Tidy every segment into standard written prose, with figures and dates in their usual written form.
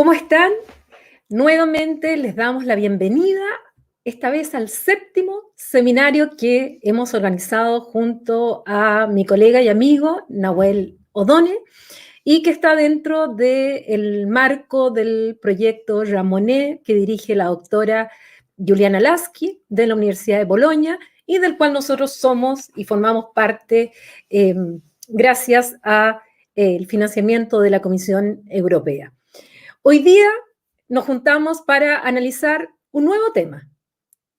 ¿Cómo están? Nuevamente les damos la bienvenida, esta vez al 7º seminario que hemos organizado junto a mi colega y amigo Nahuel O'Donnell y que está dentro del marco del proyecto Ramonet que dirige la doctora Juliana Lasky de la Universidad de Bolonia y del cual nosotros somos y formamos parte gracias al financiamiento de la Comisión Europea. Hoy día nos juntamos para analizar un nuevo tema,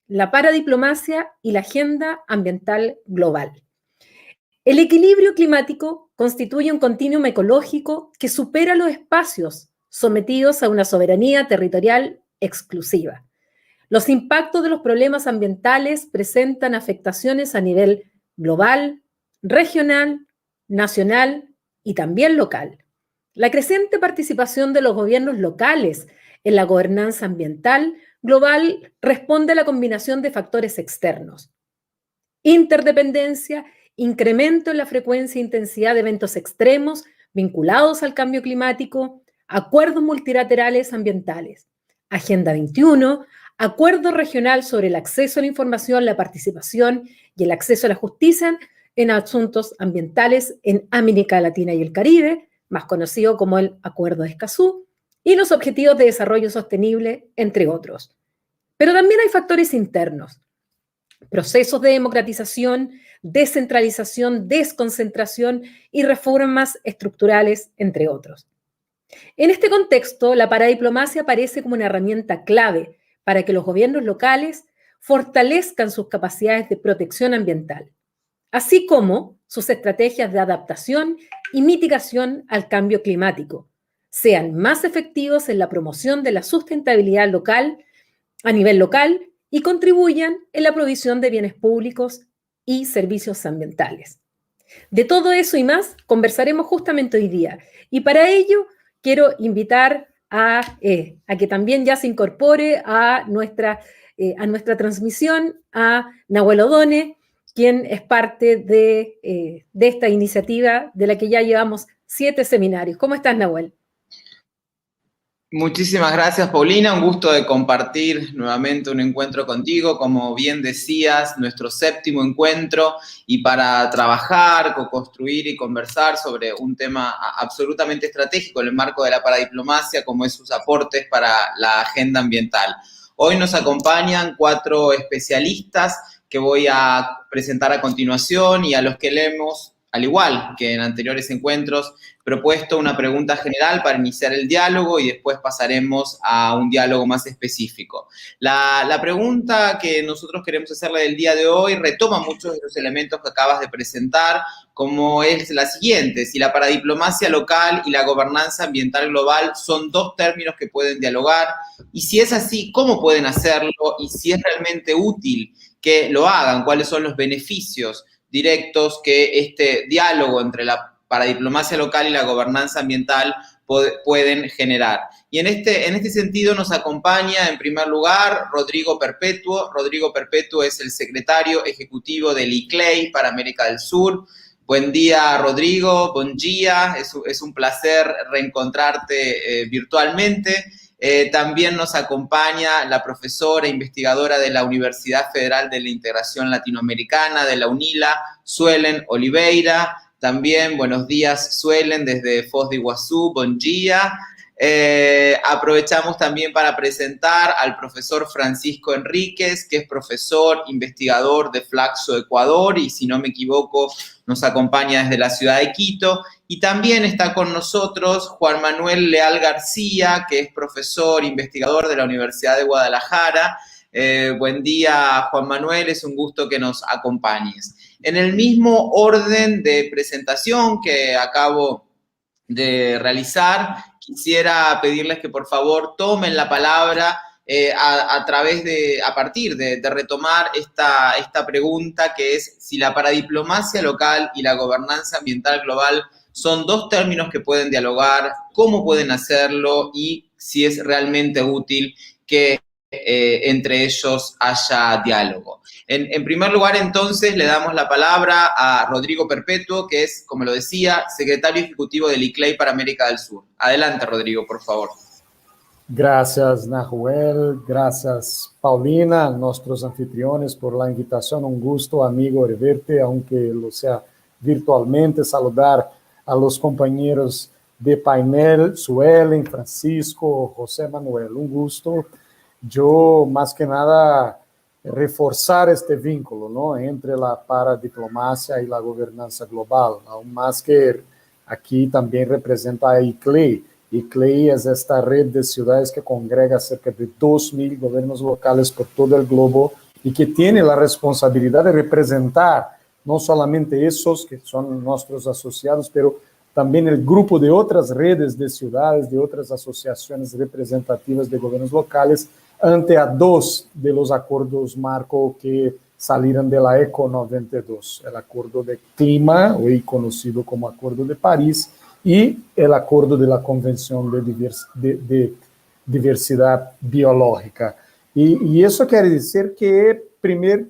la paradiplomacia y la agenda ambiental global. El equilibrio climático constituye un continuum ecológico que supera los espacios sometidos a una soberanía territorial exclusiva. Los impactos de los problemas ambientales presentan afectaciones a nivel global, regional, nacional y también local. La creciente participación de los gobiernos locales en la gobernanza ambiental global responde a la combinación de factores externos: interdependencia, incremento en la frecuencia e intensidad de eventos extremos vinculados al cambio climático, acuerdos multilaterales ambientales, Agenda 21, acuerdo regional sobre el acceso a la información, la participación y el acceso a la justicia en asuntos ambientales en América Latina y el Caribe, más conocido como el Acuerdo de Escazú, y los Objetivos de Desarrollo Sostenible, entre otros. Pero también hay factores internos: procesos de democratización, descentralización, desconcentración y reformas estructurales, entre otros. En este contexto, la paradiplomacia aparece como una herramienta clave para que los gobiernos locales fortalezcan sus capacidades de protección ambiental, así como sus estrategias de adaptación y mitigación al cambio climático, sean más efectivos en la promoción de la sustentabilidad local a nivel local y contribuyan en la provisión de bienes públicos y servicios ambientales. De todo eso y más conversaremos justamente hoy día. Y para ello quiero invitar a que también ya se incorpore a nuestra transmisión a Nahuel O'Donnell, quien es parte de esta iniciativa de la que ya llevamos 7 seminarios. ¿Cómo estás, Nahuel? Muchísimas gracias, Paulina. Un gusto de compartir nuevamente un encuentro contigo. Como bien decías, nuestro 7º encuentro, y para trabajar, co-construir y conversar sobre un tema absolutamente estratégico en el marco de la paradiplomacia, como es sus aportes para la agenda ambiental. Hoy nos acompañan 4 especialistas que voy a presentar a continuación y a los que le hemos, al igual que en anteriores encuentros, propuesto una pregunta general para iniciar el diálogo y después pasaremos a un diálogo más específico. La pregunta que nosotros queremos hacerle del día de hoy retoma muchos de los elementos que acabas de presentar, como es la siguiente: si la paradiplomacia local y la gobernanza ambiental global son 2 términos que pueden dialogar, y si es así, ¿cómo pueden hacerlo? Y si es realmente útil que lo hagan, ¿cuáles son los beneficios directos que este diálogo entre la paradiplomacia local y la gobernanza ambiental pueden generar? Y en este sentido nos acompaña, en primer lugar, Rodrigo Perpetuo. Rodrigo Perpetuo es el secretario ejecutivo del ICLEI para América del Sur. Buen día, Rodrigo. Buen día. Es un placer reencontrarte virtualmente. También nos acompaña la profesora e investigadora de la Universidad Federal de la Integración Latinoamericana, de la UNILA, Suelen Oliveira. También, buenos días, Suelen, desde Foz de Iguazú, buen día. Aprovechamos también para presentar al profesor Francisco Enríquez, que es profesor investigador de Flaxo, Ecuador, y si no me equivoco, nos acompaña desde la ciudad de Quito. Y también está con nosotros Juan Manuel Leal García, que es profesor investigador de la Universidad de Guadalajara. Buen día, Juan Manuel, es un gusto que nos acompañes. En el mismo orden de presentación que acabo de realizar, quisiera pedirles que por favor tomen la palabra a partir de retomar esta pregunta, que es: si la paradiplomacia local y la gobernanza ambiental global son 2 términos que pueden dialogar, ¿cómo pueden hacerlo? Y si es realmente útil que entre ellos haya diálogo. En primer lugar, entonces, le damos la palabra a Rodrigo Perpetuo, que es, como lo decía, secretario ejecutivo del ICLEI para América del Sur. Adelante, Rodrigo, por favor. Gracias, Nahuel. Gracias, Paulina, nuestros anfitriones, por la invitación. Un gusto, amigo, reverte, aunque lo sea virtualmente. Saludar a los compañeros de painel, Suelen, Francisco, José Manuel. Un gusto. Yo, más que nada, reforzar este vínculo, ¿no?, entre la paradiplomacia y la gobernanza global, aún más que aquí también representa a ICLEI. ICLEI es esta red de ciudades que congrega cerca de 2.000 gobiernos locales por todo el globo y que tiene la responsabilidad de representar no solamente esos que son nuestros asociados, pero también el grupo de otras redes de ciudades, de otras asociaciones representativas de gobiernos locales, ante a dos de los acuerdos marco que salieron de la ECO 92, el Acuerdo de Clima, hoy conocido como Acuerdo de París, y el Acuerdo de la Convención de Diversidad Biológica. Y eso quiere decir que, primero,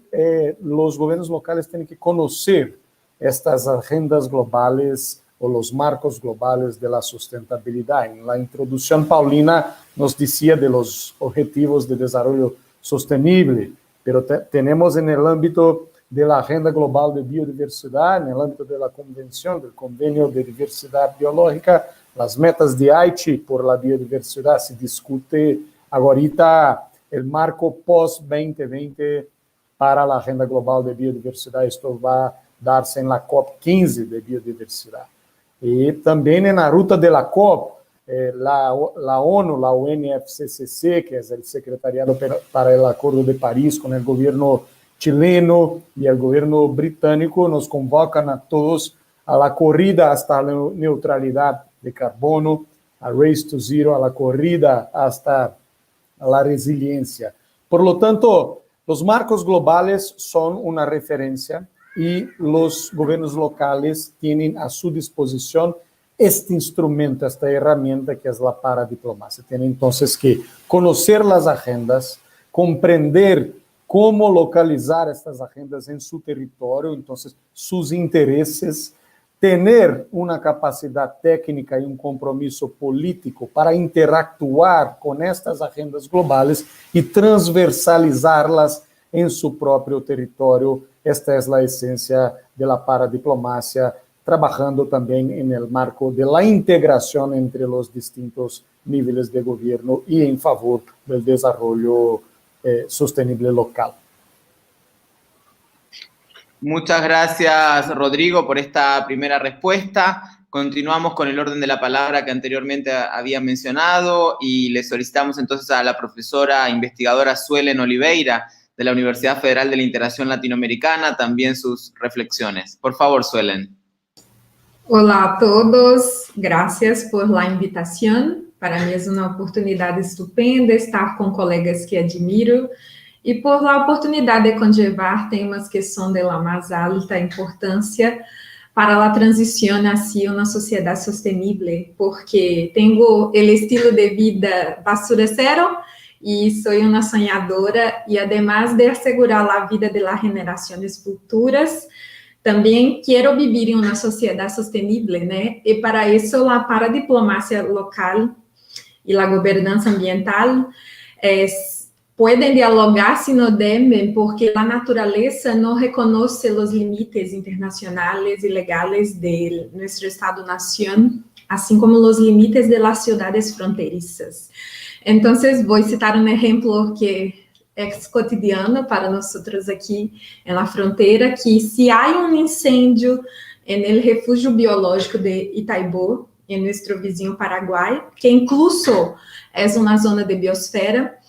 los gobiernos locales tienen que conocer estas agendas globales o los marcos globales de la sustentabilidad. En la introducción, Paulina nos decía de los objetivos de desarrollo sostenible, pero tenemos en el ámbito de la Agenda Global de Biodiversidad, en el ámbito de la Convención, del Convenio de Diversidad Biológica, las metas de Aichi por la biodiversidad. Se discute ahorita el marco post-2020 para la Agenda Global de Biodiversidad. Esto va a darse en la COP15 de biodiversidad. Y también en la ruta de la COP, la ONU, la UNFCCC, que es el secretariado para el Acuerdo de París con el gobierno chileno y el gobierno británico, nos convocan a todos a la corrida hasta la neutralidad de carbono, a Race to Zero, a la corrida hasta la resiliencia. Por lo tanto, los marcos globales son una referencia y los gobiernos locales tienen a su disposición este instrumento, esta herramienta que es la paradiplomacia. Tienen entonces que conocer las agendas, comprender cómo localizar estas agendas en su territorio, entonces sus intereses, tener una capacidad técnica y un compromiso político para interactuar con estas agendas globales y transversalizarlas en su propio territorio. Esta es la esencia de la paradiplomacia, trabajando también en el marco de la integración entre los distintos niveles de gobierno y en favor del desarrollo sostenible local. Muchas gracias, Rodrigo, por esta primera respuesta. Continuamos con el orden de la palabra que anteriormente había mencionado y le solicitamos entonces a la profesora investigadora Suelen Oliveira de la Universidad Federal de la Integración Latinoamericana también sus reflexiones. Por favor, Suelen. Olá a todos, gracias por la invitación. Para mí es una oportunidad estupenda estar con colegas que admiro e por la oportunidad de conllevar temas que são de la más alta importância para la transición hacia una sociedad sostenible, porque tengo el estilo de vida basura cero y soy una soñadora y además de asegurar la vida de las generaciones futuras, también quiero vivir en una sociedad sostenible, ¿no? Y para eso la paradiplomacia local y la gobernanza ambiental pueden dialogar si no deben, porque la naturaleza no reconoce los límites internacionales y legales de nuestro Estado-nación, así como los límites de las ciudades fronterizas. Entonces, voy a citar un ejemplo que es cotidiano para nosotros aquí en la frontera, que si hay un incendio en el refugio biológico de Itaibó, en nuestro vizinho Paraguay, que incluso es una zona de biosfera,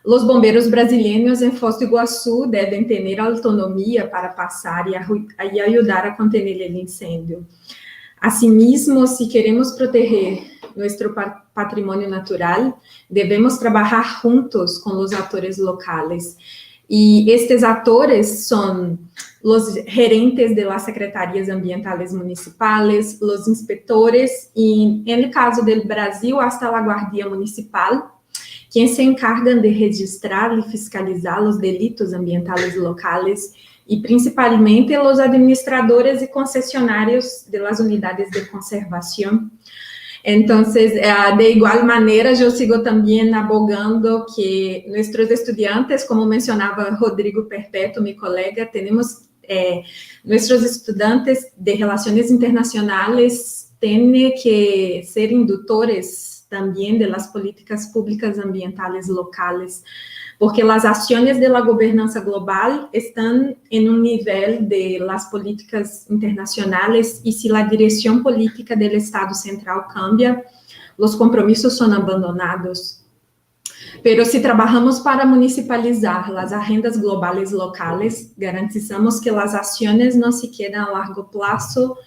los bomberos brasileños en Foz do Iguaçu deben tener autonomía para pasar y ayudar a contener el incendio. Asimismo, si queremos proteger nuestro patrimonio natural, debemos trabajar juntos con los actores locales. Y estos actores son los gerentes de las secretarías ambientales municipales, los inspectores y, en el caso del Brasil, hasta la Guardia Municipal, quienes se encargan de registrar y fiscalizar los delitos ambientales locales y principalmente los administradores y concesionarios de las unidades de conservación. Entonces, de igual manera, yo sigo también abogando que nuestros estudiantes, como mencionaba Rodrigo Perpetuo, mi colega, tenemos nuestros estudiantes de relaciones internacionales tienen que ser indutores también de las políticas públicas ambientales locales, porque las acciones de la gobernanza global están en un nivel de las políticas internacionales y si la dirección política del Estado central cambia, los compromisos son abandonados. Pero si trabajamos para municipalizar las agendas globales locales, garantizamos que las acciones no se queden a largo plazo,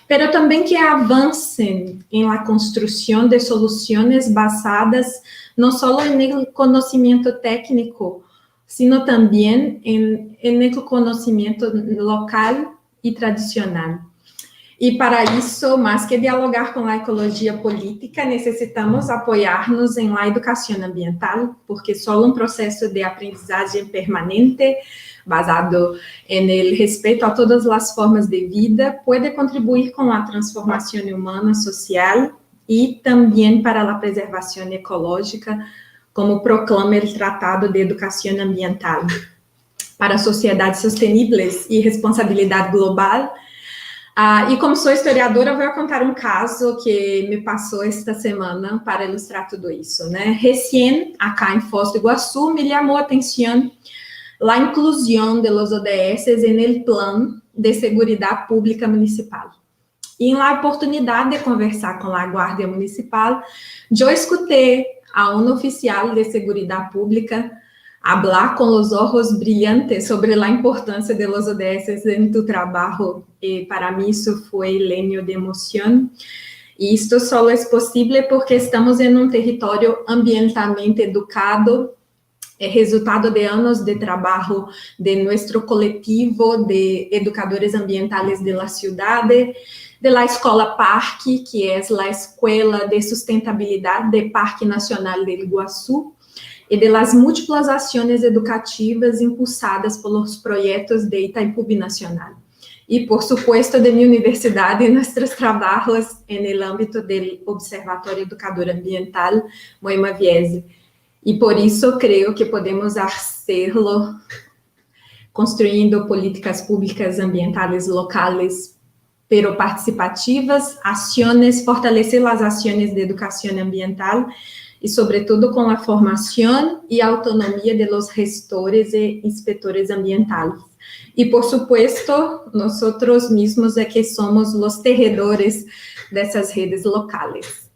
pero también que avancen en la construcción de soluciones basadas no solo en el conocimiento técnico, sino también en el conocimiento local y tradicional. E para isso, mais que dialogar com a ecologia política, necessitamos apoiar-nos em la educação ambiental, porque só um processo de aprendizagem permanente, basado en el respeito a todas as formas de vida, pode contribuir com a transformação humana, social e também para a preservação ecológica, como proclama o Tratado de Educação Ambiental. Para sociedades sustentáveis e responsabilidade global. E como sou historiadora, vou contar um caso que me passou esta semana para ilustrar tudo isso, né? Recém, acá em Foz do Iguaçu, me chamou a atenção a inclusão de los ODS en el Plan de Seguridade Pública Municipal. E na oportunidade de conversar com a Guardia Municipal, eu escutei a um oficial de Seguridade Pública hablar con los ojos brillantes sobre la importancia de los ODS en tu trabajo. Para mí eso fue leño de emoción. Y esto solo es posible porque estamos en un territorio ambientalmente educado, resultado de años de trabajo de nuestro colectivo de educadores ambientales de la ciudad, de la Escola Parque, que es la Escuela de Sustentabilidad de Parque Nacional del Iguaçu, e de las múltiplas ações educativas impulsadas pelos projetos de Itaipu Nacional. E, por supuesto, de minha universidade e nossos trabalhos no âmbito do Observatório Educador Ambiental, Moema Viese. E, por isso, creio que podemos hacerlo construindo políticas públicas ambientais locais, pero participativas, ações, fortalecer as ações de educação ambiental, e, sobretudo, com a formação e autonomia de los gestores e inspectores ambientales. E, por supuesto, nós mesmos é que somos os terredores dessas redes locais.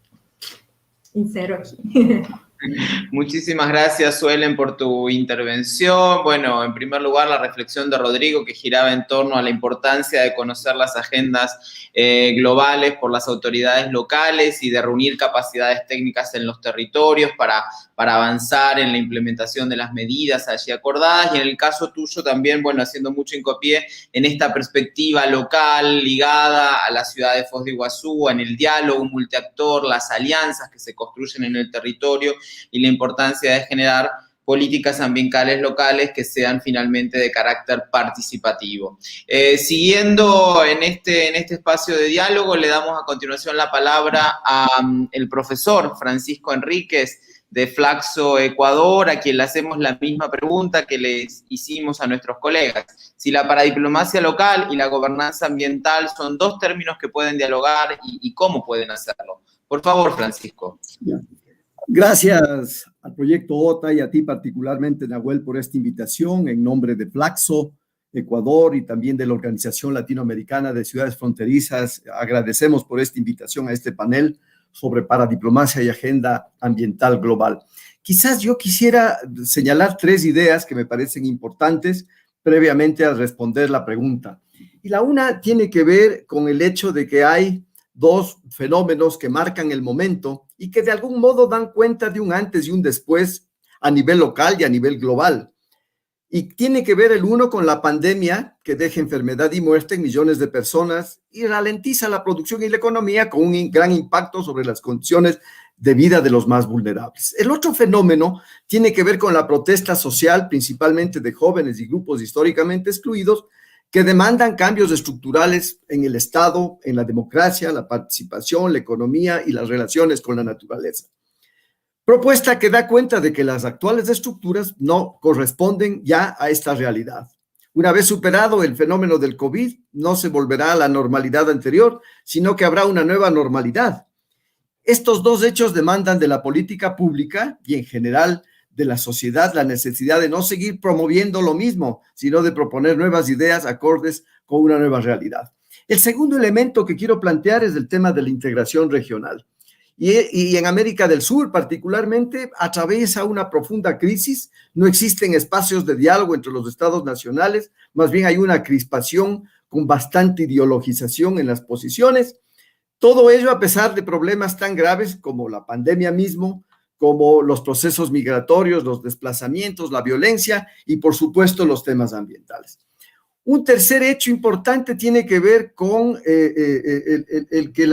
Insero aqui. Muchísimas gracias, Suelen, por tu intervención. Bueno, en primer lugar, la reflexión de Rodrigo, que giraba en torno a la importancia de conocer las agendas globales por las autoridades locales y de reunir capacidades técnicas en los territorios para avanzar en la implementación de las medidas allí acordadas. Y en el caso tuyo también, bueno, haciendo mucho hincapié en esta perspectiva local ligada a la ciudad de Foz de Iguazú, en el diálogo multiactor, las alianzas que se construyen en el territorio y la importancia de generar políticas ambientales locales que sean finalmente de carácter participativo. Siguiendo en este espacio de diálogo, le damos a continuación la palabra al profesor Francisco Enríquez de Flaxo, Ecuador, a quien le hacemos la misma pregunta que les hicimos a nuestros colegas. Si la paradiplomacia local y la gobernanza ambiental son dos términos que pueden dialogar y cómo pueden hacerlo. Por favor, Francisco. Gracias al Proyecto OTA y a ti particularmente, Nahuel, por esta invitación en nombre de Flaxo, Ecuador, y también de la Organización Latinoamericana de Ciudades Fronterizas. Agradecemos por esta invitación a este panel sobre paradiplomacia y agenda ambiental global. Quizás yo quisiera señalar 3 ideas que me parecen importantes previamente a responder la pregunta. Y la una tiene que ver con el hecho de que hay 2 fenómenos que marcan el momento y que de algún modo dan cuenta de un antes y un después a nivel local y a nivel global. Y tiene que ver el uno con la pandemia, que deja enfermedad y muerte en millones de personas y ralentiza la producción y la economía con un gran impacto sobre las condiciones de vida de los más vulnerables. El otro fenómeno tiene que ver con la protesta social, principalmente de jóvenes y grupos históricamente excluidos, que demandan cambios estructurales en el Estado, en la democracia, la participación, la economía y las relaciones con la naturaleza. Propuesta que da cuenta de que las actuales estructuras no corresponden ya a esta realidad. Una vez superado el fenómeno del COVID, no se volverá a la normalidad anterior, sino que habrá una nueva normalidad. Estos dos hechos demandan de la política pública y en general de la sociedad la necesidad de no seguir promoviendo lo mismo, sino de proponer nuevas ideas acordes con una nueva realidad. El segundo elemento que quiero plantear es el tema de la integración regional. Y en América del Sur particularmente atraviesa una profunda crisis, no existen espacios de diálogo entre los estados nacionales, más bien hay una crispación con bastante ideologización en las posiciones. Todo ello a pesar de problemas tan graves como la pandemia mismo, como los procesos migratorios, los desplazamientos, la violencia y por supuesto los temas ambientales. Un tercer hecho importante tiene que ver con el que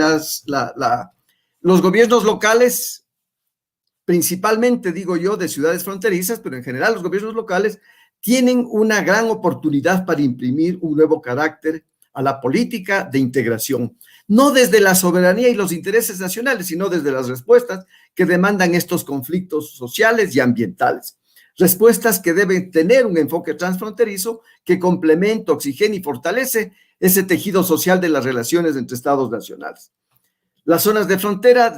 los gobiernos locales, principalmente digo yo de ciudades fronterizas, pero en general los gobiernos locales tienen una gran oportunidad para imprimir un nuevo carácter a la política de integración, no desde la soberanía y los intereses nacionales, sino desde las respuestas que demandan estos conflictos sociales y ambientales. Respuestas que deben tener un enfoque transfronterizo que complementa, oxigena y fortalece ese tejido social de las relaciones entre estados nacionales. Las zonas de frontera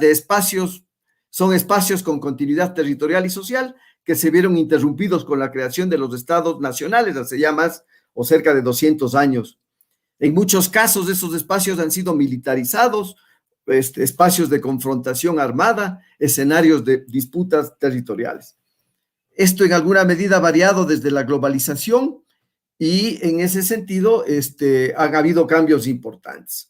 son espacios con continuidad territorial y social que se vieron interrumpidos con la creación de los estados nacionales hace ya más o cerca de 200 años. En muchos casos esos espacios han sido militarizados, espacios de confrontación armada, escenarios de disputas territoriales. Esto en alguna medida ha variado desde la globalización y en ese sentido han habido cambios importantes.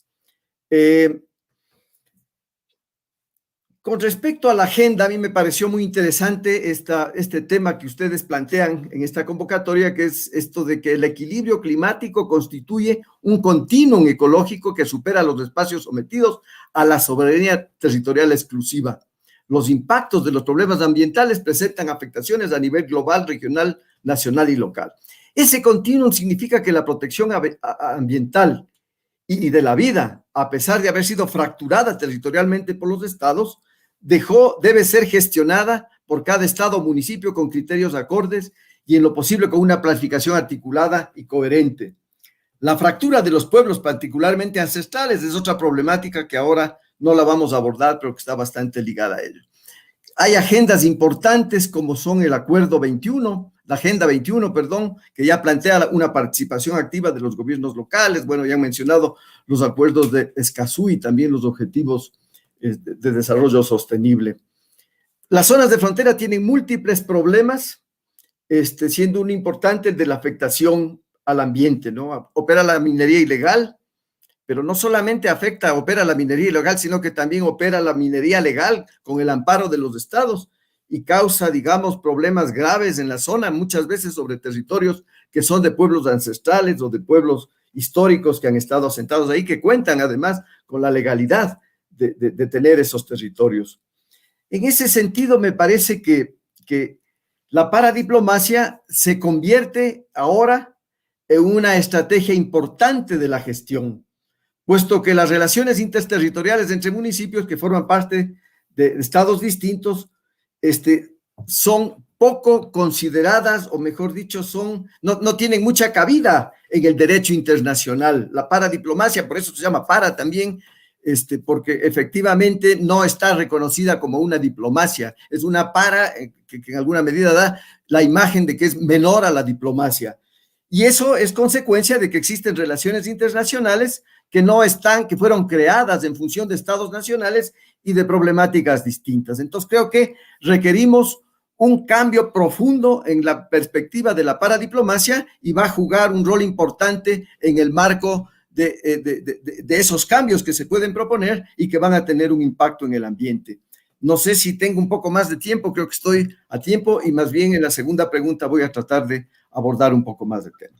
Con respecto a la agenda, a mí me pareció muy interesante este tema que ustedes plantean en esta convocatoria, que es esto de que el equilibrio climático constituye un continuum ecológico que supera los espacios sometidos a la soberanía territorial exclusiva. Los impactos de los problemas ambientales presentan afectaciones a nivel global, regional, nacional y local. Ese continuum significa que la protección ambiental y de la vida, a pesar de haber sido fracturada territorialmente por los estados, debe ser gestionada por cada estado o municipio con criterios acordes y en lo posible con una planificación articulada y coherente. La fractura de los pueblos, particularmente ancestrales, es otra problemática que ahora no la vamos a abordar, pero que está bastante ligada a ello. Hay agendas importantes como son el Acuerdo 21, la Agenda 21, perdón, que ya plantea una participación activa de los gobiernos locales. Bueno, ya han mencionado los acuerdos de Escazú y también los objetivos de desarrollo sostenible. Las zonas de frontera tienen múltiples problemas, siendo uno importante el de la afectación al ambiente, ¿no? Opera la minería ilegal, pero no solamente opera la minería ilegal, sino que también opera la minería legal con el amparo de los estados y causa, digamos, problemas graves en la zona, muchas veces sobre territorios que son de pueblos ancestrales o de pueblos históricos que han estado asentados ahí, que cuentan además con la legalidad de tener esos territorios. En ese sentido, me parece que la paradiplomacia se convierte ahora en una estrategia importante de la gestión, puesto que las relaciones interterritoriales entre municipios que forman parte de estados distintos son poco consideradas, o mejor dicho, no tienen mucha cabida en el derecho internacional. La paradiplomacia, por eso se llama para también, porque efectivamente no está reconocida como una diplomacia, es una que en alguna medida da la imagen de que es menor a la diplomacia. Y eso es consecuencia de que existen relaciones internacionales que fueron creadas en función de estados nacionales y de problemáticas distintas. Entonces creo que requerimos un cambio profundo en la perspectiva de la paradiplomacia y va a jugar un rol importante en el marco de esos cambios que se pueden proponer y que van a tener un impacto en el ambiente. No sé si tengo un poco más de tiempo, creo que estoy a tiempo y más bien en la segunda pregunta voy a tratar de abordar un poco más del tema.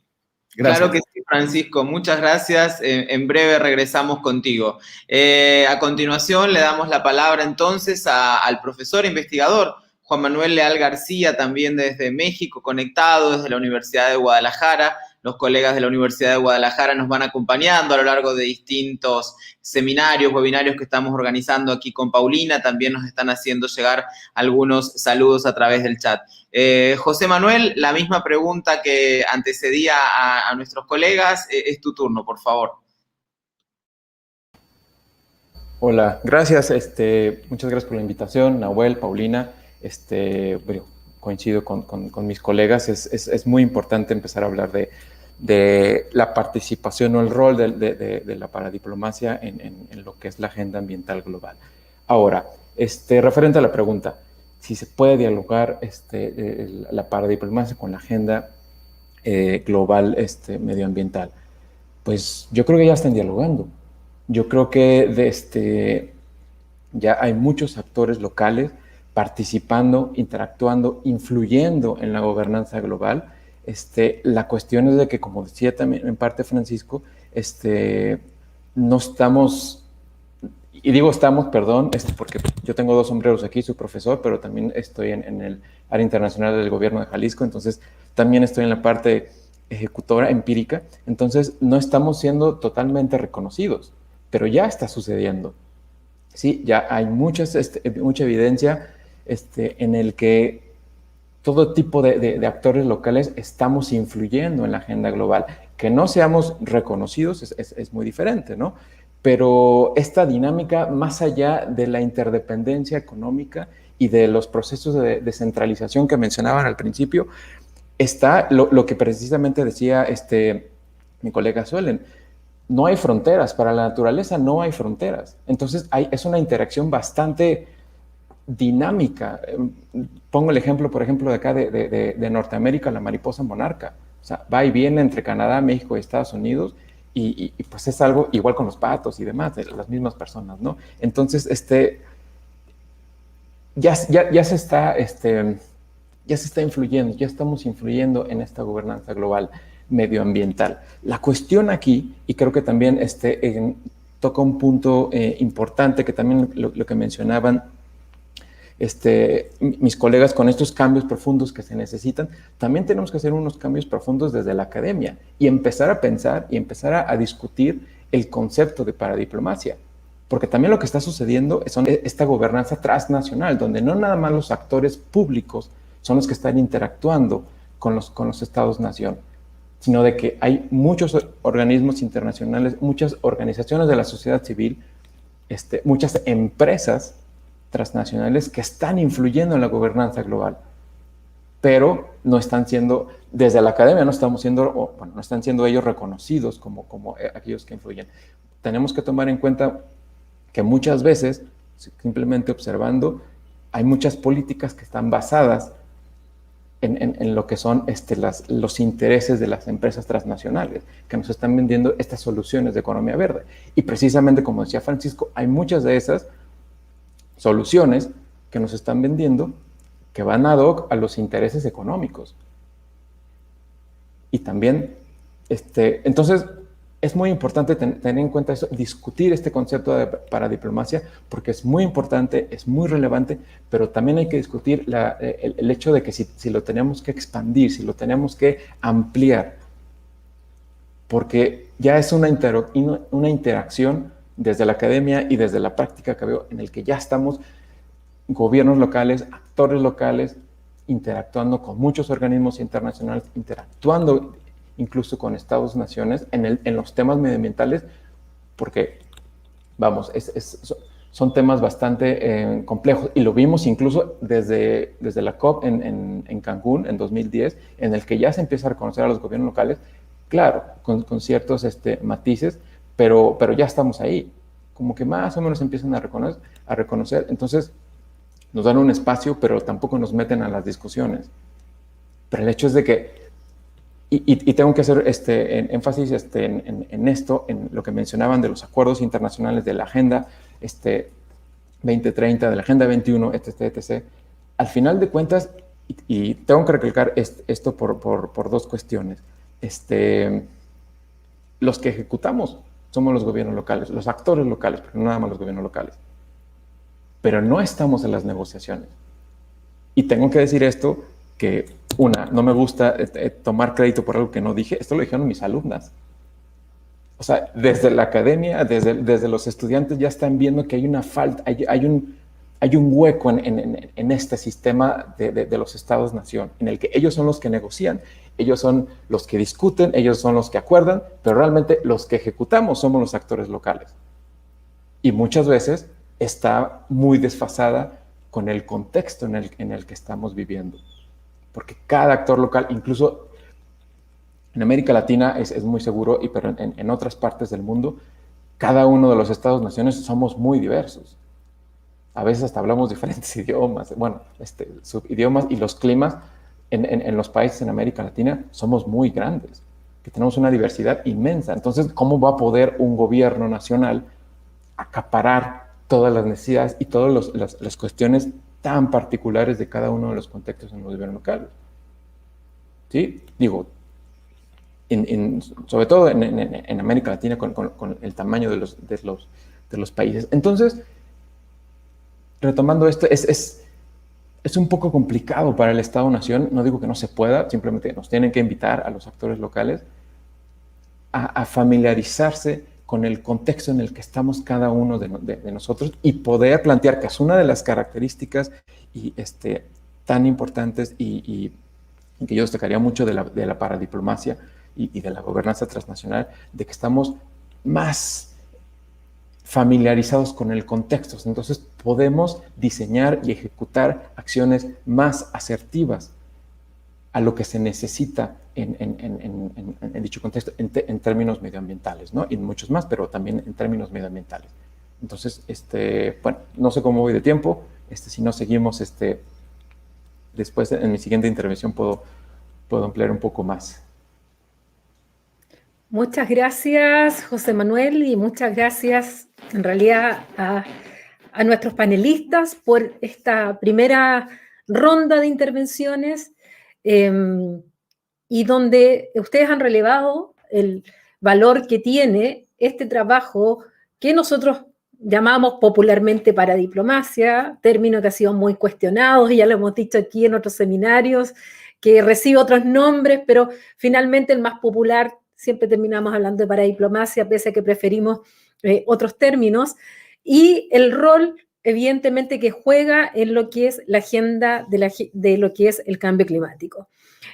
Gracias. Claro que sí, Francisco, muchas gracias. En breve regresamos contigo. A continuación le damos la palabra entonces al profesor investigador Juan Manuel Leal García, también desde México, conectado desde la Universidad de Guadalajara. los colegas de la Universidad de Guadalajara nos van acompañando a lo largo de distintos seminarios, webinarios que estamos organizando aquí con Paulina. También nos están haciendo llegar algunos saludos a través del chat. José Manuel, la misma pregunta que antecedía a nuestros colegas, es tu turno, por favor. Hola, gracias. Muchas gracias por la invitación, Nahuel, Paulina. Bueno, coincido con mis colegas. Es muy importante empezar a hablar de la participación o el rol de la paradiplomacia en lo que es la agenda ambiental global. Ahora, referente a la pregunta, si se puede dialogar la paradiplomacia con la agenda global medioambiental, pues yo creo que ya están dialogando. Yo creo que ya hay muchos actores locales participando, interactuando, influyendo en la gobernanza global. La cuestión es de que, como decía también en parte Francisco, no estamos, y digo estamos, perdón, porque yo tengo dos sombreros aquí, soy profesor, pero también estoy en el área internacional del gobierno de Jalisco, entonces también estoy en la parte ejecutora empírica, entonces no estamos siendo totalmente reconocidos, pero ya está sucediendo. Sí, ya hay mucha evidencia en el que todo tipo de actores locales estamos influyendo en la agenda global. Que no seamos reconocidos es muy diferente, ¿no? Pero esta dinámica, más allá de la interdependencia económica y de los procesos de descentralización que mencionaban al principio, está lo que precisamente decía mi colega Suelen. No hay fronteras, para la naturaleza no hay fronteras. Entonces es una interacción bastante dinámica. Pongo el ejemplo, por ejemplo, de acá de Norteamérica, la mariposa monarca. O sea, va y viene entre Canadá, México y Estados Unidos y pues es algo igual con los patos y demás, de las mismas personas, ¿no? Entonces, ya se está influyendo, ya estamos influyendo en esta gobernanza global medioambiental. La cuestión aquí, y creo que también toca un punto importante, que también lo que mencionaban mis colegas con estos cambios profundos que se necesitan, también tenemos que hacer unos cambios profundos desde la academia y empezar a pensar y empezar a discutir el concepto de paradiplomacia. Porque también lo que está sucediendo es esta gobernanza transnacional, donde no nada más los actores públicos son los que están interactuando con los estados-nación, sino de que hay muchos organismos internacionales, muchas organizaciones de la sociedad civil, muchas empresas transnacionales que están influyendo en la gobernanza global, pero no están siendo, desde la academia no están siendo ellos reconocidos como aquellos que influyen. Tenemos que tomar en cuenta que muchas veces, simplemente observando, hay muchas políticas que están basadas en lo que son los intereses de las empresas transnacionales, que nos están vendiendo estas soluciones de economía verde. Y precisamente, como decía Francisco, hay muchas de esas soluciones que nos están vendiendo que van ad hoc a los intereses económicos. Y también, entonces, es muy importante tener en cuenta eso, discutir este concepto de paradiplomacia, porque es muy importante, es muy relevante, pero también hay que discutir el hecho de que si lo tenemos que expandir, si lo tenemos que ampliar, porque ya es una interacción desde la academia y desde la práctica que veo, en el que ya estamos gobiernos locales, actores locales, interactuando con muchos organismos internacionales, interactuando incluso con estados-naciones en los temas medioambientales, porque, vamos, son temas bastante complejos, y lo vimos incluso desde la COP en Cancún en 2010, en el que ya se empieza a reconocer a los gobiernos locales, claro, con ciertos matices, pero ya estamos ahí, como que más o menos empiezan a reconocer, entonces nos dan un espacio, pero tampoco nos meten a las discusiones. Pero el hecho es de que, y tengo que hacer énfasis en esto, en lo que mencionaban de los acuerdos internacionales, de la Agenda 2030, de la Agenda 21, etc. Al final de cuentas, y tengo que recalcar esto por dos cuestiones, los que ejecutamos somos los gobiernos locales, los actores locales, pero no nada más los gobiernos locales. Pero no estamos en las negociaciones. Y tengo que decir esto, que, no me gusta tomar crédito por algo que no dije. Esto lo dijeron mis alumnas. O sea, desde la academia, desde los estudiantes ya están viendo que hay una falta, hay un hueco en este sistema de los estados-nación, en el que ellos son los que negocian, ellos son los que discuten, ellos son los que acuerdan, pero realmente los que ejecutamos somos los actores locales. Y muchas veces está muy desfasada con el contexto en el que estamos viviendo. Porque cada actor local, incluso en América Latina es muy seguro, pero en otras partes del mundo, cada uno de los estados-naciones somos muy diversos. A veces hasta hablamos diferentes idiomas, subidiomas, y los climas en los países en América Latina somos muy grandes, que tenemos una diversidad inmensa. Entonces, ¿cómo va a poder un gobierno nacional acaparar todas las necesidades y todas las cuestiones tan particulares de cada uno de los contextos en los gobiernos locales? ¿Sí? Digo, sobre todo en América Latina con el tamaño de los países. Entonces, retomando esto, es un poco complicado para el Estado-Nación. No digo que no se pueda, simplemente nos tienen que invitar a los actores locales a familiarizarse con el contexto en el que estamos cada uno de nosotros y poder plantear, que es una de las características tan importantes y que yo destacaría mucho de la paradiplomacia y de la gobernanza transnacional, de que estamos más familiarizados con el contexto. Entonces podemos diseñar y ejecutar acciones más asertivas a lo que se necesita en dicho contexto, en términos medioambientales, ¿no? Y muchos más, pero también en términos medioambientales. Entonces, bueno, no sé cómo voy de tiempo. Si no seguimos, después en mi siguiente intervención puedo ampliar un poco más. Muchas gracias, José Manuel, y muchas gracias, en realidad, a nuestros panelistas por esta primera ronda de intervenciones, y donde ustedes han relevado el valor que tiene este trabajo que nosotros llamamos popularmente paradiplomacia, término que ha sido muy cuestionado, y ya lo hemos dicho aquí en otros seminarios, que recibe otros nombres, pero finalmente el más popular, siempre terminamos hablando de paradiplomacia, pese a que preferimos otros términos, y el rol, evidentemente, que juega en lo que es la agenda de lo que es el cambio climático.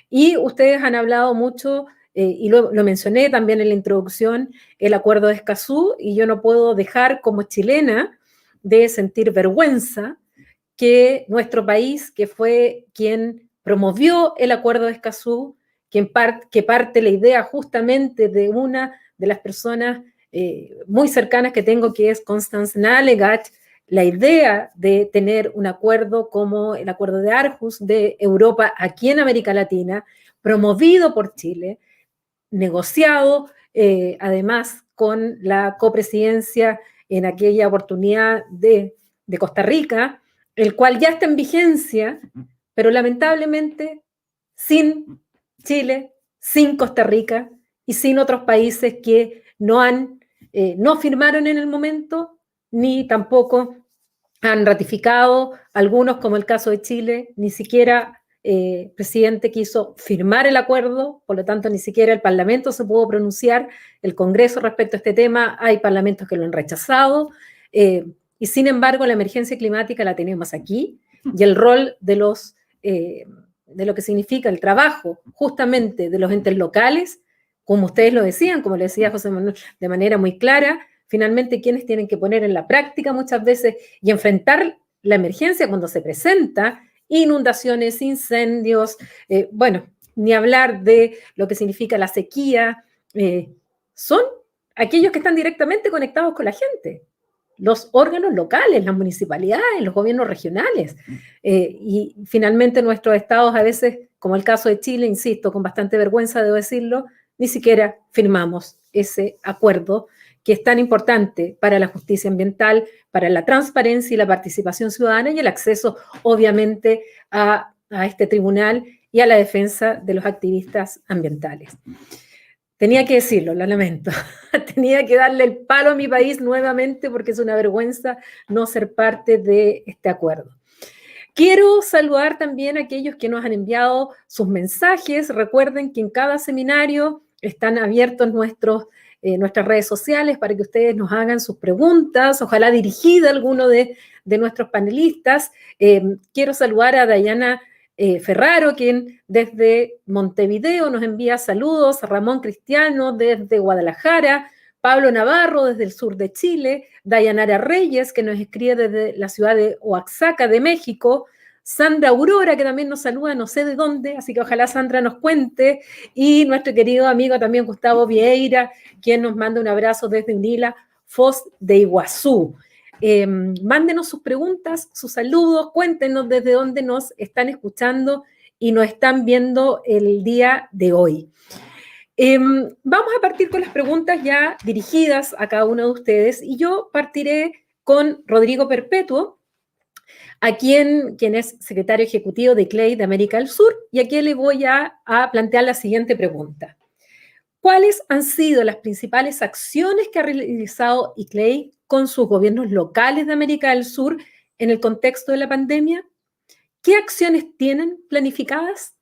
Y ustedes han hablado mucho, y lo mencioné también en la introducción, el Acuerdo de Escazú, y yo no puedo dejar como chilena de sentir vergüenza que nuestro país, que fue quien promovió el Acuerdo de Escazú, que parte la idea justamente de una de las personas muy cercanas que tengo, que es Constance Nalegat, la idea de tener un acuerdo como el Acuerdo de Aarhus de Europa aquí en América Latina, promovido por Chile, negociado además con la copresidencia en aquella oportunidad de Costa Rica, el cual ya está en vigencia, pero lamentablemente sin Chile, sin Costa Rica y sin otros países que no firmaron en el momento, ni tampoco han ratificado, algunos, como el caso de Chile, ni siquiera presidente quiso firmar el acuerdo, por lo tanto ni siquiera el Parlamento se pudo pronunciar, el Congreso respecto a este tema, hay parlamentos que lo han rechazado, y sin embargo la emergencia climática la tenemos aquí, y el rol de lo que significa el trabajo justamente de los entes locales, como ustedes lo decían, como le decía José Manuel de manera muy clara, finalmente quienes tienen que poner en la práctica muchas veces y enfrentar la emergencia cuando se presenta, inundaciones, incendios, bueno, ni hablar de lo que significa la sequía, son aquellos que están directamente conectados con la gente, los órganos locales, las municipalidades, los gobiernos regionales, y finalmente nuestros estados a veces, como el caso de Chile, insisto, con bastante vergüenza debo decirlo, ni siquiera firmamos ese acuerdo que es tan importante para la justicia ambiental, para la transparencia y la participación ciudadana y el acceso, obviamente, a este tribunal y a la defensa de los activistas ambientales. Tenía que decirlo, lo lamento. Tenía que darle el palo a mi país nuevamente porque es una vergüenza no ser parte de este acuerdo. Quiero saludar también a aquellos que nos han enviado sus mensajes. Recuerden que en cada seminario están abiertos nuestras redes sociales para que ustedes nos hagan sus preguntas, ojalá dirigida a alguno de nuestros panelistas. Quiero saludar a Dayana Ferraro, quien desde Montevideo nos envía saludos, a Ramón Cristiano desde Guadalajara, Pablo Navarro desde el sur de Chile, Dayanara Reyes, que nos escribe desde la ciudad de Oaxaca, de México, Sandra Aurora, que también nos saluda, no sé de dónde, así que ojalá Sandra nos cuente, y nuestro querido amigo también Gustavo Vieira, quien nos manda un abrazo desde Unila, Foz de Iguazú. Mándenos sus preguntas, sus saludos, cuéntenos desde dónde nos están escuchando y nos están viendo el día de hoy. Vamos a partir con las preguntas ya dirigidas a cada uno de ustedes y yo partiré con Rodrigo Perpetuo, quien es secretario ejecutivo de ICLEI de América del Sur, y aquí le voy a plantear la siguiente pregunta. ¿Cuáles han sido las principales acciones que ha realizado ICLEI con sus gobiernos locales de América del Sur en el contexto de la pandemia? ¿Qué acciones tienen planificadas?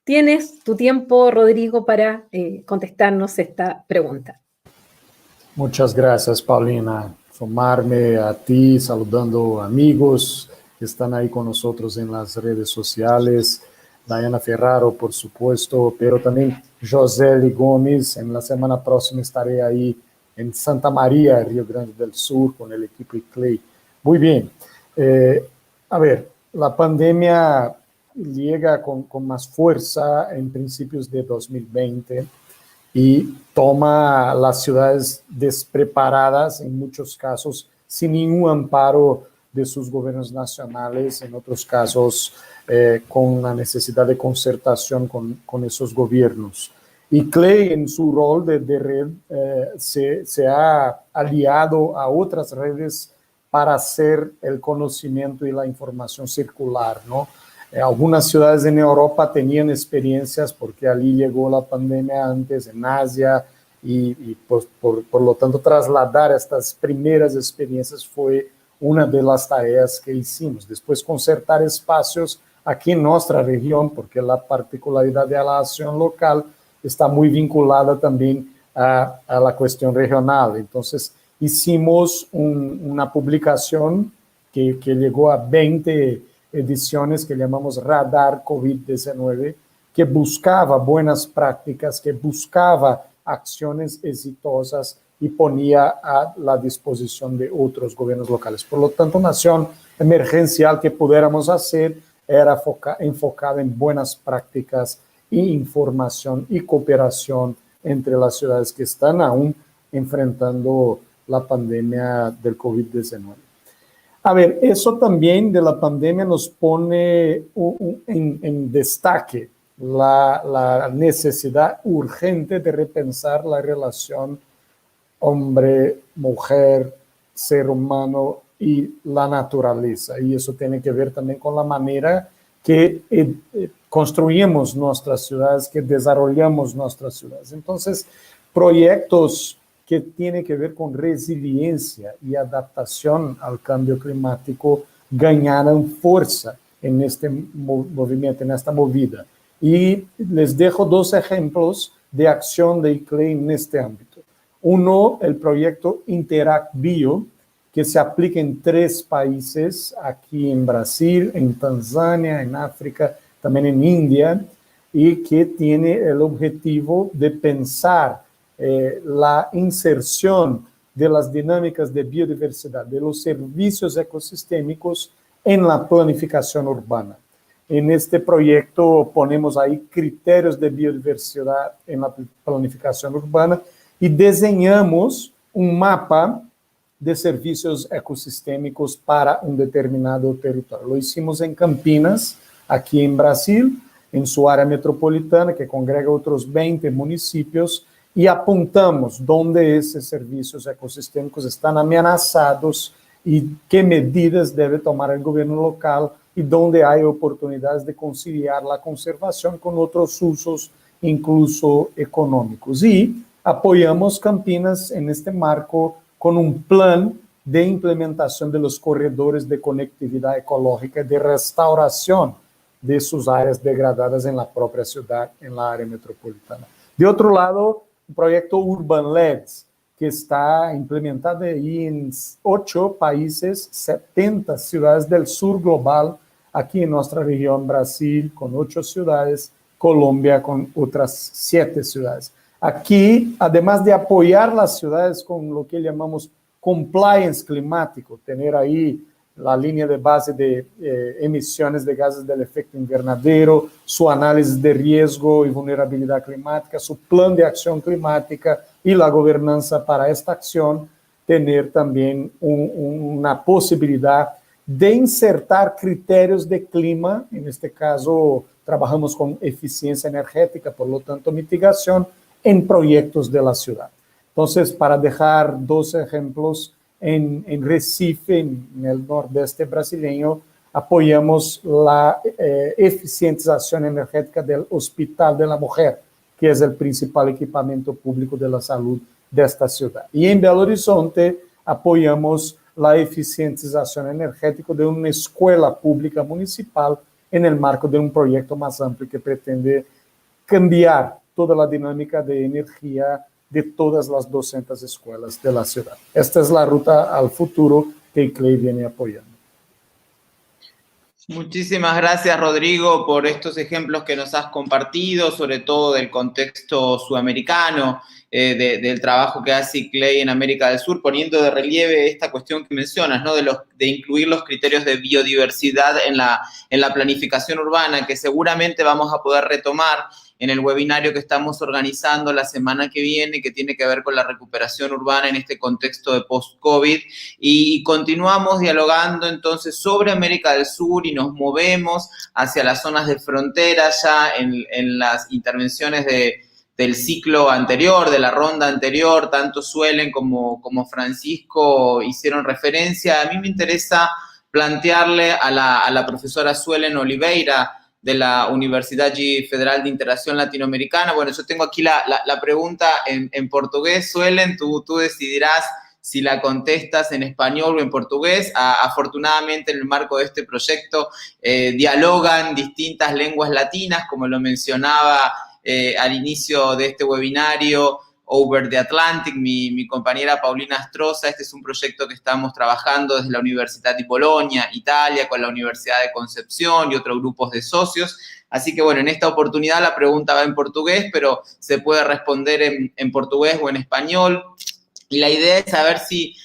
Tienes tu tiempo, Rodrigo, para contestarnos esta pregunta. Muchas gracias, Paulina. Sumarme a ti, saludando amigos que están ahí con nosotros en las redes sociales. Dayana Ferraro, por supuesto, pero también Joseli Gómez. En la semana próxima estaré ahí en Santa María, Río Grande del Sur, con el equipo ICLEI. Muy bien. A ver, la pandemia llega con más fuerza en principios de 2020 y toma las ciudades despreparadas, en muchos casos, sin ningún amparo de sus gobiernos nacionales, en otros casos con la necesidad de concertación con esos gobiernos. ICLEI, en su rol de red, se ha aliado a otras redes para hacer el conocimiento y la información circular, ¿no? Algunas ciudades en Europa tenían experiencias porque allí llegó la pandemia antes, en Asia, y pues, por lo tanto trasladar estas primeras experiencias fue una de las tareas que hicimos. Después concertar espacios aquí en nuestra región, porque la particularidad de la acción local está muy vinculada también a la cuestión regional. Entonces hicimos una publicación que llegó a 20 ediciones que llamamos Radar COVID-19, que buscaba buenas prácticas, que buscaba acciones exitosas y ponía a la disposición de otros gobiernos locales. Por lo tanto, una acción emergencial que pudiéramos hacer era enfocada en buenas prácticas e información y cooperación entre las ciudades que están aún enfrentando la pandemia del COVID-19. A ver, eso también de la pandemia nos pone en destaque la necesidad urgente de repensar la relación hombre, mujer, ser humano y la naturaleza. Y eso tiene que ver también con la manera que construimos nuestras ciudades, que desarrollamos nuestras ciudades. Entonces, proyectos que tienen que ver con resiliencia y adaptación al cambio climático ganaron fuerza en este movimiento, en esta movida. Y les dejo dos ejemplos de acción de ICLEI en este ámbito. Uno, el proyecto Interact Bio, que se aplica en 3 países, aquí en Brasil, en Tanzania, en África, también en India, y que tiene el objetivo de pensar la inserción de las dinámicas de biodiversidad, de los servicios ecosistémicos en la planificación urbana. En este proyecto ponemos ahí criterios de biodiversidad en la planificación urbana y diseñamos un mapa de servicios ecosistémicos para un determinado territorio. Lo hicimos en Campinas, aquí en Brasil, en su área metropolitana, que congrega otros 20 municipios, y apuntamos dónde esos servicios ecosistémicos están amenazados y qué medidas debe tomar el gobierno local y dónde hay oportunidades de conciliar la conservación con otros usos, incluso económicos. Y apoyamos Campinas en este marco con un plan de implementación de los corredores de conectividad ecológica, de restauración de sus áreas degradadas en la propia ciudad, en la área metropolitana. De otro lado, el proyecto Urban LEDs, que está implementado ahí en 8 países, 70 ciudades del sur global, aquí en nuestra región, Brasil, con 8 ciudades, Colombia, con otras 7 ciudades. Aquí, además de apoyar las ciudades con lo que llamamos compliance climático, tener ahí la línea de base de emisiones de gases del efecto invernadero, su análisis de riesgo y vulnerabilidad climática, su plan de acción climática y la gobernanza para esta acción, tener también una posibilidad de insertar criterios de clima, en este caso trabajamos con eficiencia energética, por lo tanto mitigación, en proyectos de la ciudad. Entonces, para dejar 2 ejemplos, en Recife, en el nordeste brasileño, apoyamos la eficientización energética del Hospital de la Mujer, que es el principal equipamiento público de la salud de esta ciudad. Y en Belo Horizonte apoyamos la eficientización energética de una escuela pública municipal en el marco de un proyecto más amplio que pretende cambiar toda la dinámica de energía de todas las 200 escuelas de la ciudad. Esta es la ruta al futuro que el CLEI viene apoyando. Muchísimas gracias, Rodrigo, por estos ejemplos que nos has compartido, sobre todo del contexto sudamericano, del trabajo que hace CLEI en América del Sur, poniendo de relieve esta cuestión que mencionas, ¿no? De incluir los criterios de biodiversidad en la planificación urbana, que seguramente vamos a poder retomar en el webinario que estamos organizando la semana que viene, que tiene que ver con la recuperación urbana en este contexto de post-COVID. Y continuamos dialogando entonces sobre América del Sur y nos movemos hacia las zonas de frontera ya en las intervenciones del ciclo anterior, de la ronda anterior. Tanto Suelen como Francisco hicieron referencia. A mí me interesa plantearle a la profesora Suelen Oliveira, de la Universidad Federal de Integración Latinoamericana. Bueno, yo tengo aquí la pregunta en portugués. Suelen, tú decidirás si la contestas en español o en portugués. Afortunadamente, en el marco de este proyecto, dialogan distintas lenguas latinas, como lo mencionaba al inicio de este webinario, Over the Atlantic, mi compañera Paulina Astroza. Este es un proyecto que estamos trabajando desde la Universidad de Bolonia, Italia, con la Universidad de Concepción y otros grupos de socios. Así que, bueno, en esta oportunidad la pregunta va en portugués, pero se puede responder en portugués o en español. Y la idea es saber si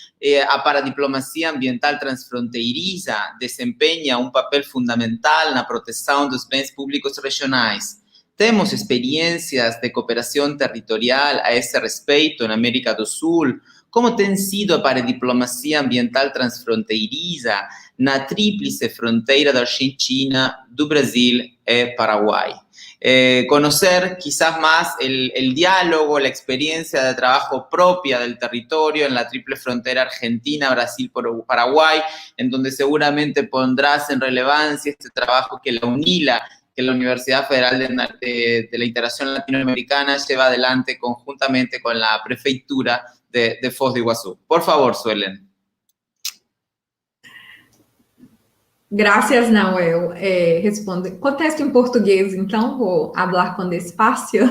a Paradiplomacia Ambiental Transfronteiriça desempenha um papel fundamental na proteção dos bens públicos regionais. Temos experiências de cooperação territorial a esse respeito na América do Sul? Como tem sido a Paradiplomacia Ambiental Transfronteiriça na tríplice fronteira da Argentina, do Brasil e Paraguay? Conocer quizás más el diálogo, la experiencia de trabajo propia del territorio en la triple frontera Argentina, Brasil, Paraguay, en donde seguramente pondrás en relevancia este trabajo que la UNILA, que la Universidad Federal de la Integración Latinoamericana lleva adelante conjuntamente con la Prefeitura de Foz do Iguazú. Por favor, Suelen. Graças, Nauel. Contesto em português, então, vou falar com despacio.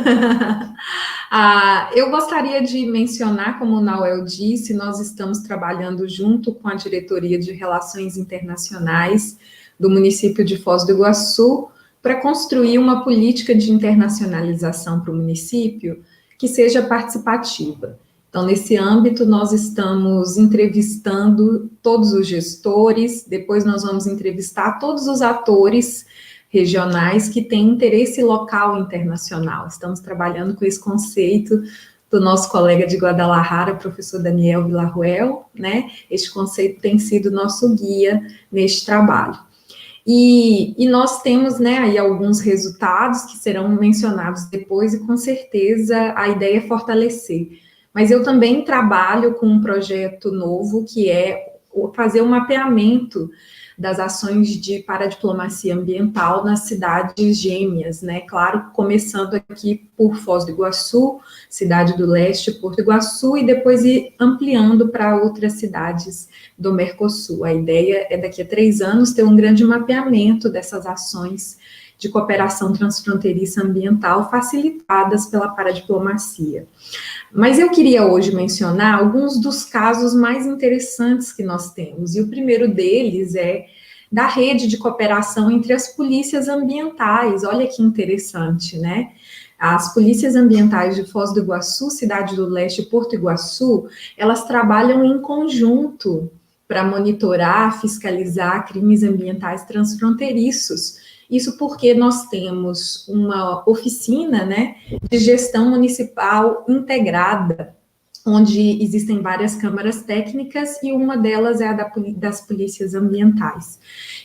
Eu gostaria de mencionar, como o Nauel disse, nós estamos trabalhando junto com a Diretoria de Relações Internacionais do município de Foz do Iguaçu para construir uma política de internacionalização para o município que seja participativa. Então, nesse âmbito, nós estamos entrevistando todos os gestores, depois nós vamos entrevistar todos os atores regionais que têm interesse local internacional. Estamos trabalhando com esse conceito do nosso colega de Guadalajara, professor Daniel Villarruel, né? Este conceito tem sido nosso guia neste trabalho. E nós temos, né, aí alguns resultados que serão mencionados depois e, com certeza, a ideia é fortalecer. Mas eu também trabalho com um projeto novo, que é fazer um mapeamento das ações de paradiplomacia ambiental nas cidades gêmeas, né? Claro, começando aqui por Foz do Iguaçu, Cidade do Leste, Porto Iguaçu, e depois ir ampliando para outras cidades do Mercosul. A ideia é, daqui a 3 anos, ter um grande mapeamento dessas ações de cooperação transfronteiriça ambiental facilitadas pela paradiplomacia. Mas eu queria hoje mencionar alguns dos casos mais interessantes que nós temos, e o primeiro deles é da rede de cooperação entre as polícias ambientais. Olha que interessante, né? As polícias ambientais de Foz do Iguaçu, Cidade do Leste e Porto Iguaçu, elas trabalham em conjunto para monitorar, fiscalizar crimes ambientais transfronteiriços. Isso porque nós temos uma oficina, né, de gestão municipal integrada, onde existem várias câmaras técnicas e uma delas é a das polícias ambientais.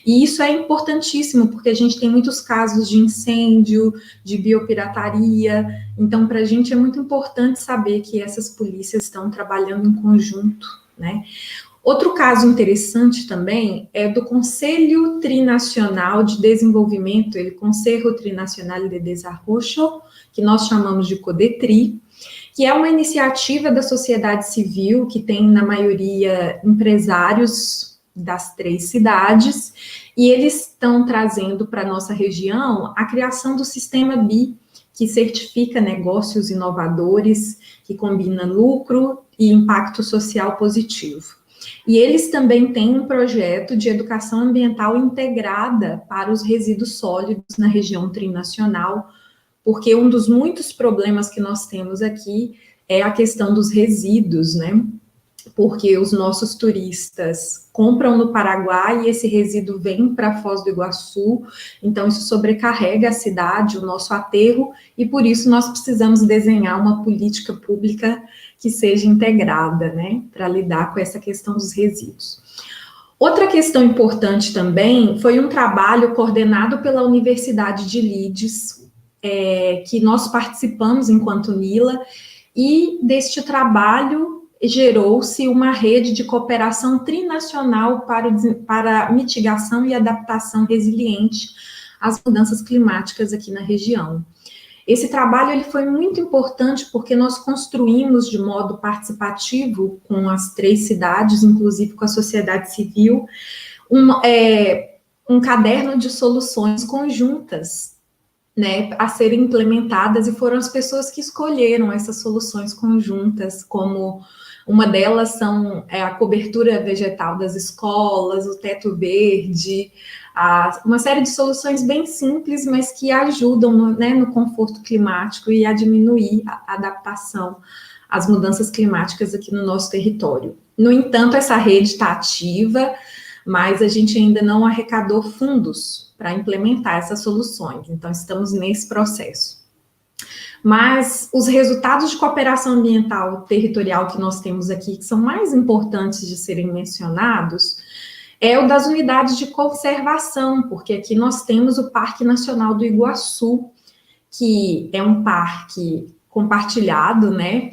E isso é importantíssimo, porque a gente tem muitos casos de incêndio, de biopirataria, então para a gente é muito importante saber que essas polícias estão trabalhando em conjunto, né? Outro caso interessante também é do Conselho Trinacional de Desenvolvimento, o Conselho Trinacional de Desarrollo, que nós chamamos de CODETRI, que é uma iniciativa da sociedade civil, que tem, na maioria, empresários das 3 cidades, e eles estão trazendo para a nossa região a criação do sistema BI, que certifica negócios inovadores, que combina lucro e impacto social positivo. E eles também têm um projeto de educação ambiental integrada para os resíduos sólidos na região trinacional, porque um dos muitos problemas que nós temos aqui é a questão dos resíduos, né? Porque os nossos turistas compram no Paraguai e esse resíduo vem para Foz do Iguaçu, então isso sobrecarrega a cidade, o nosso aterro, e por isso nós precisamos desenhar uma política pública que seja integrada, né, para lidar com essa questão dos resíduos. Outra questão importante também foi um trabalho coordenado pela Universidade de Leeds, que nós participamos enquanto NILA, e deste trabalho gerou-se uma rede de cooperação trinacional para mitigação e adaptação resiliente às mudanças climáticas aqui na região. Esse trabalho ele foi muito importante porque nós construímos de modo participativo com as 3 cidades, inclusive com a sociedade civil, um caderno de soluções conjuntas, né, a serem implementadas, e foram as pessoas que escolheram essas soluções conjuntas, como uma delas são a cobertura vegetal das escolas, o teto verde, uma série de soluções bem simples, mas que ajudam, né, no conforto climático e a diminuir a adaptação às mudanças climáticas aqui no nosso território. No entanto, essa rede está ativa, mas a gente ainda não arrecadou fundos para implementar essas soluções, então estamos nesse processo. Mas os resultados de cooperação ambiental territorial que nós temos aqui, que são mais importantes de serem mencionados, é o das unidades de conservação, porque aqui nós temos o Parque Nacional do Iguaçu, que é um parque compartilhado, né,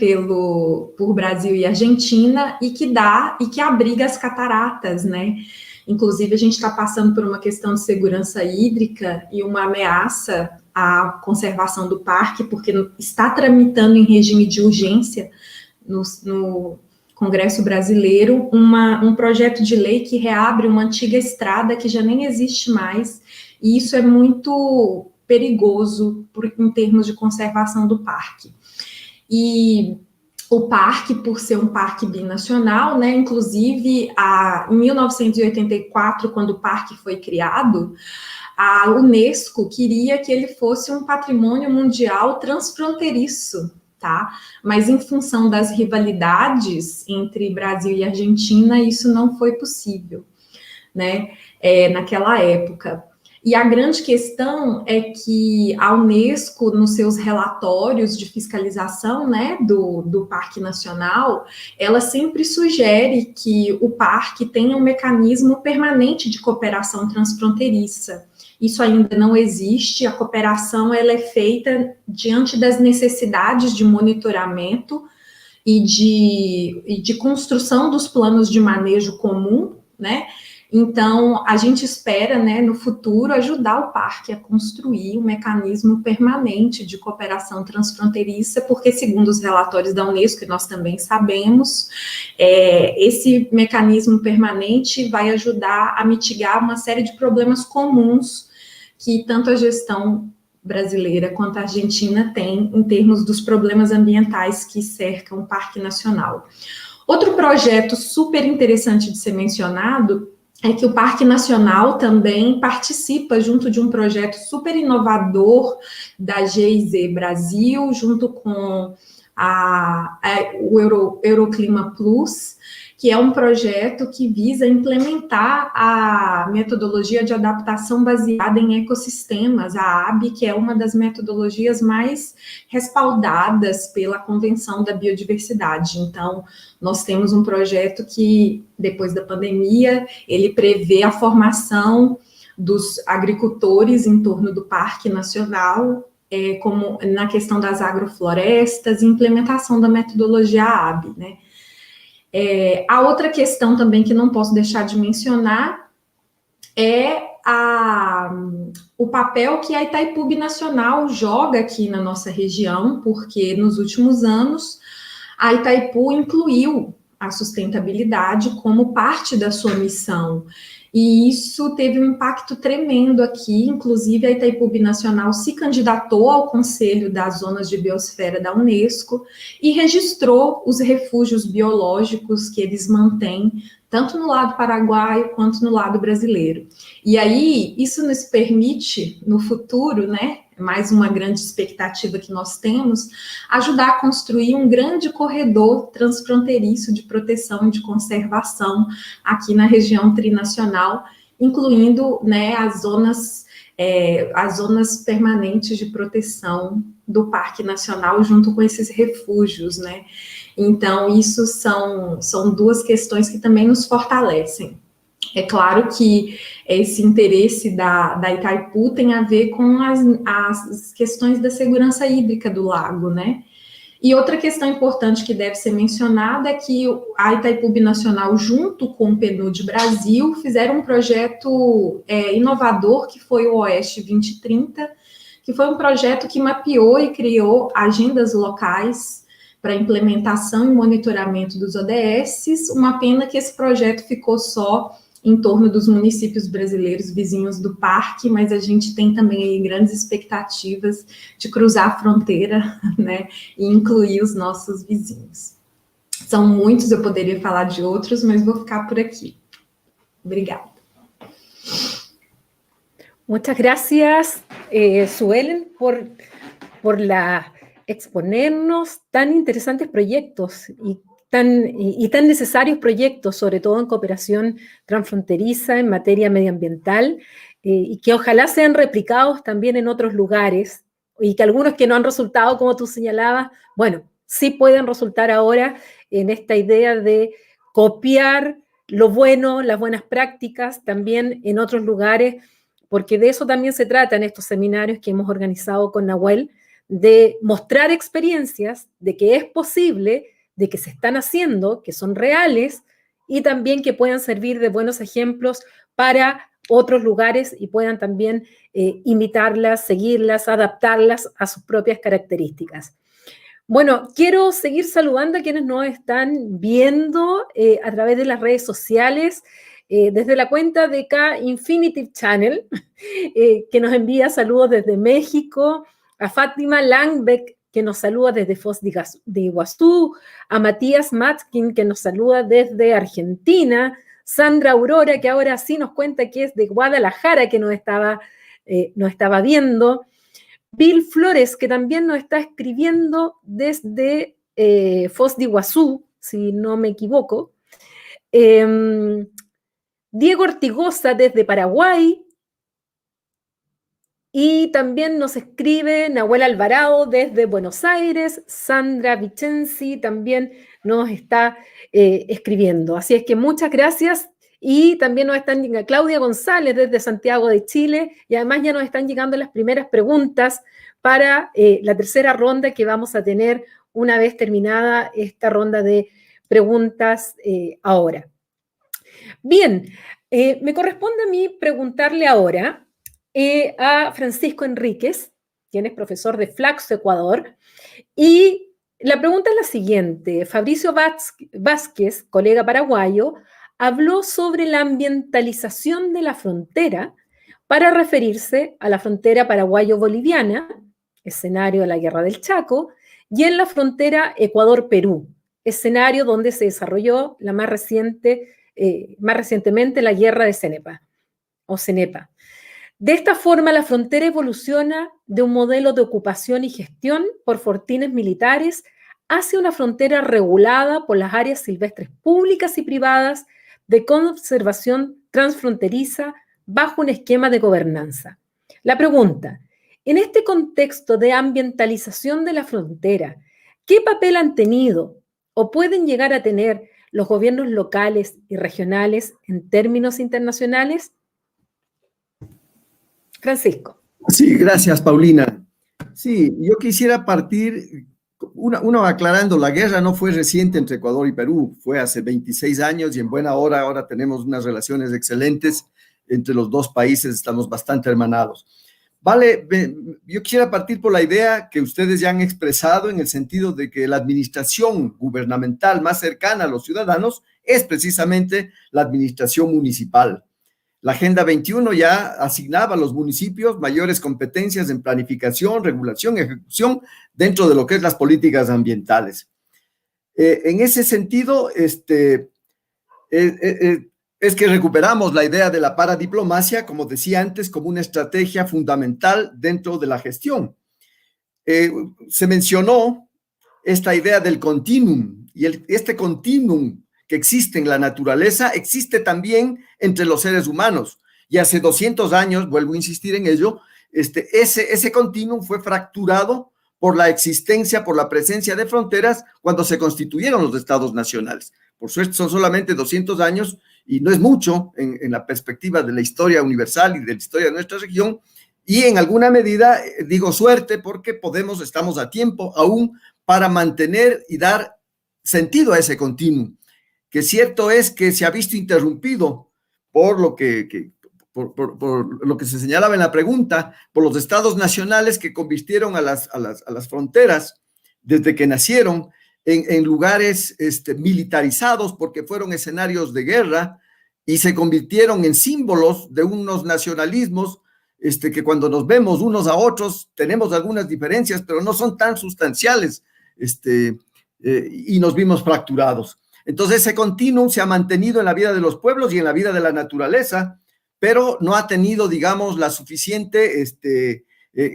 por Brasil e Argentina, e que abriga as cataratas, né. Inclusive, a gente está passando por uma questão de segurança hídrica e uma ameaça à conservação do parque, porque está tramitando em regime de urgência no Congresso Brasileiro um projeto de lei que reabre uma antiga estrada que já nem existe mais, e isso é muito perigoso em termos de conservação do parque. E o parque, por ser um parque binacional, né, inclusive em 1984, quando o parque foi criado, a Unesco queria que ele fosse um patrimônio mundial transfronteiriço, tá? Mas em função das rivalidades entre Brasil e Argentina, isso não foi possível, né, naquela época. E a grande questão é que a Unesco, nos seus relatórios de fiscalização, né, do Parque Nacional, ela sempre sugere que o parque tenha um mecanismo permanente de cooperação transfronteiriça. Isso ainda não existe, a cooperação ela é feita diante das necessidades de monitoramento e de construção dos planos de manejo comum, né? Então, a gente espera, né, no futuro, ajudar o parque a construir um mecanismo permanente de cooperação transfronteiriça, porque, segundo os relatórios da Unesco, e nós também sabemos, esse mecanismo permanente vai ajudar a mitigar uma série de problemas comuns que tanto a gestão brasileira quanto a argentina tem em termos dos problemas ambientais que cercam o Parque Nacional. Outro projeto super interessante de ser mencionado é que o Parque Nacional também participa junto de um projeto super inovador da GIZ Brasil, junto com o Euroclima Plus, que é um projeto que visa implementar a metodologia de adaptação baseada em ecossistemas, a AB, que é uma das metodologias mais respaldadas pela Convenção da Biodiversidade. Então, nós temos um projeto que, depois da pandemia, ele prevê a formação dos agricultores em torno do Parque Nacional, como na questão das agroflorestas, e implementação da metodologia AB, né? A outra questão também que não posso deixar de mencionar é o papel que a Itaipu Binacional joga aqui na nossa região, porque nos últimos anos a Itaipu incluiu a sustentabilidade como parte da sua missão. E isso teve um impacto tremendo aqui, inclusive a Itaipu Binacional se candidatou ao Conselho das Zonas de Biosfera da Unesco e registrou os refúgios biológicos que eles mantêm, tanto no lado paraguaio quanto no lado brasileiro. E aí, isso nos permite, no futuro, né, mais uma grande expectativa que nós temos, ajudar a construir um grande corredor transfronteiriço de proteção e de conservação aqui na região trinacional, incluindo, né, as zonas permanentes de proteção do Parque Nacional junto com esses refúgios, né? Então, isso são duas questões que também nos fortalecem. É claro que esse interesse da Itaipu tem a ver com as questões da segurança hídrica do lago, né? E outra questão importante que deve ser mencionada é que a Itaipu Binacional, junto com o PNUD Brasil, fizeram um projeto inovador, que foi o Oeste 2030, que foi um projeto que mapeou e criou agendas locais para implementação e monitoramento dos ODS. Uma pena que esse projeto ficou só em torno dos municípios brasileiros vizinhos do parque, mas a gente tem também aí grandes expectativas de cruzar a fronteira, né, e incluir os nossos vizinhos. São muitos, eu poderia falar de outros, mas vou ficar por aqui. Obrigada. Muchas gracias, Suelen, por exponernos tan interesantes proyectos y tan necesarios proyectos, sobre todo en cooperación transfronteriza en materia medioambiental, y que ojalá sean replicados también en otros lugares, y que algunos que no han resultado, como tú señalabas, bueno, sí pueden resultar ahora en esta idea de copiar lo bueno, las buenas prácticas también en otros lugares, porque de eso también se trata en estos seminarios que hemos organizado con Nahuel, de mostrar experiencias, de que es posible, de que se están haciendo, que son reales, y también que puedan servir de buenos ejemplos para otros lugares y puedan también imitarlas, seguirlas, adaptarlas a sus propias características. Bueno, quiero seguir saludando a quienes nos están viendo a través de las redes sociales, desde la cuenta de K-Infinitive Channel, que nos envía saludos desde México, a Fátima Langbeck, que nos saluda desde Foz de Iguazú, a Matías Matzkin, que nos saluda desde Argentina, Sandra Aurora, que ahora sí nos cuenta que es de Guadalajara, que nos estaba viendo, Bill Flores, que también nos está escribiendo desde Foz de Iguazú, si no me equivoco, Diego Ortigosa desde Paraguay, y también nos escribe Nahuel Alvarado desde Buenos Aires, Sandra Vicenzi también nos está escribiendo. Así es que muchas gracias. Y también nos están llegando Claudia González desde Santiago de Chile, y además ya nos están llegando las primeras preguntas para la tercera ronda que vamos a tener una vez terminada esta ronda de preguntas ahora. Bien, me corresponde a mí preguntarle ahora a Francisco Enríquez, quien es profesor de Flaxo, Ecuador, y la pregunta es la siguiente. Fabricio Vázquez, colega paraguayo, habló sobre la ambientalización de la frontera para referirse a la frontera paraguayo-boliviana, escenario de la Guerra del Chaco, y en la frontera Ecuador-Perú, escenario donde se desarrolló la más recientemente la Guerra de Cenepa, o Cenepa. De esta forma, la frontera evoluciona de un modelo de ocupación y gestión por fortines militares hacia una frontera regulada por las áreas silvestres públicas y privadas de conservación transfronteriza bajo un esquema de gobernanza. La pregunta, en este contexto de ambientalización de la frontera, ¿qué papel han tenido o pueden llegar a tener los gobiernos locales y regionales en términos internacionales? Francisco. Sí, gracias, Paulina. Sí, yo quisiera partir, uno aclarando, la guerra no fue reciente entre Ecuador y Perú, fue hace 26 años y en buena hora ahora tenemos unas relaciones excelentes entre los dos países, estamos bastante hermanados. Vale, yo quisiera partir por la idea que ustedes ya han expresado en el sentido de que la administración gubernamental más cercana a los ciudadanos es precisamente la administración municipal. La Agenda 21 ya asignaba a los municipios mayores competencias en planificación, regulación y ejecución dentro de lo que es las políticas ambientales. En ese sentido, es que recuperamos la idea de la paradiplomacia, como decía antes, como una estrategia fundamental dentro de la gestión. Se mencionó esta idea del continuum, y este continuum que existe en la naturaleza, existe también entre los seres humanos. Y hace 200 años, vuelvo a insistir en ello, ese continuum fue fracturado por la existencia, por la presencia de fronteras cuando se constituyeron los estados nacionales. Por suerte son solamente 200 años y no es mucho en la perspectiva de la historia universal y de la historia de nuestra región. Y en alguna medida, digo suerte, porque estamos a tiempo aún para mantener y dar sentido a ese continuum, que cierto es que se ha visto interrumpido por lo que se señalaba en la pregunta, por los estados nacionales que convirtieron a las fronteras desde que nacieron en lugares militarizados porque fueron escenarios de guerra y se convirtieron en símbolos de unos nacionalismos que cuando nos vemos unos a otros tenemos algunas diferencias, pero no son tan sustanciales y nos vimos fracturados. Entonces ese continuum se ha mantenido en la vida de los pueblos y en la vida de la naturaleza, pero no ha tenido, digamos, la suficiente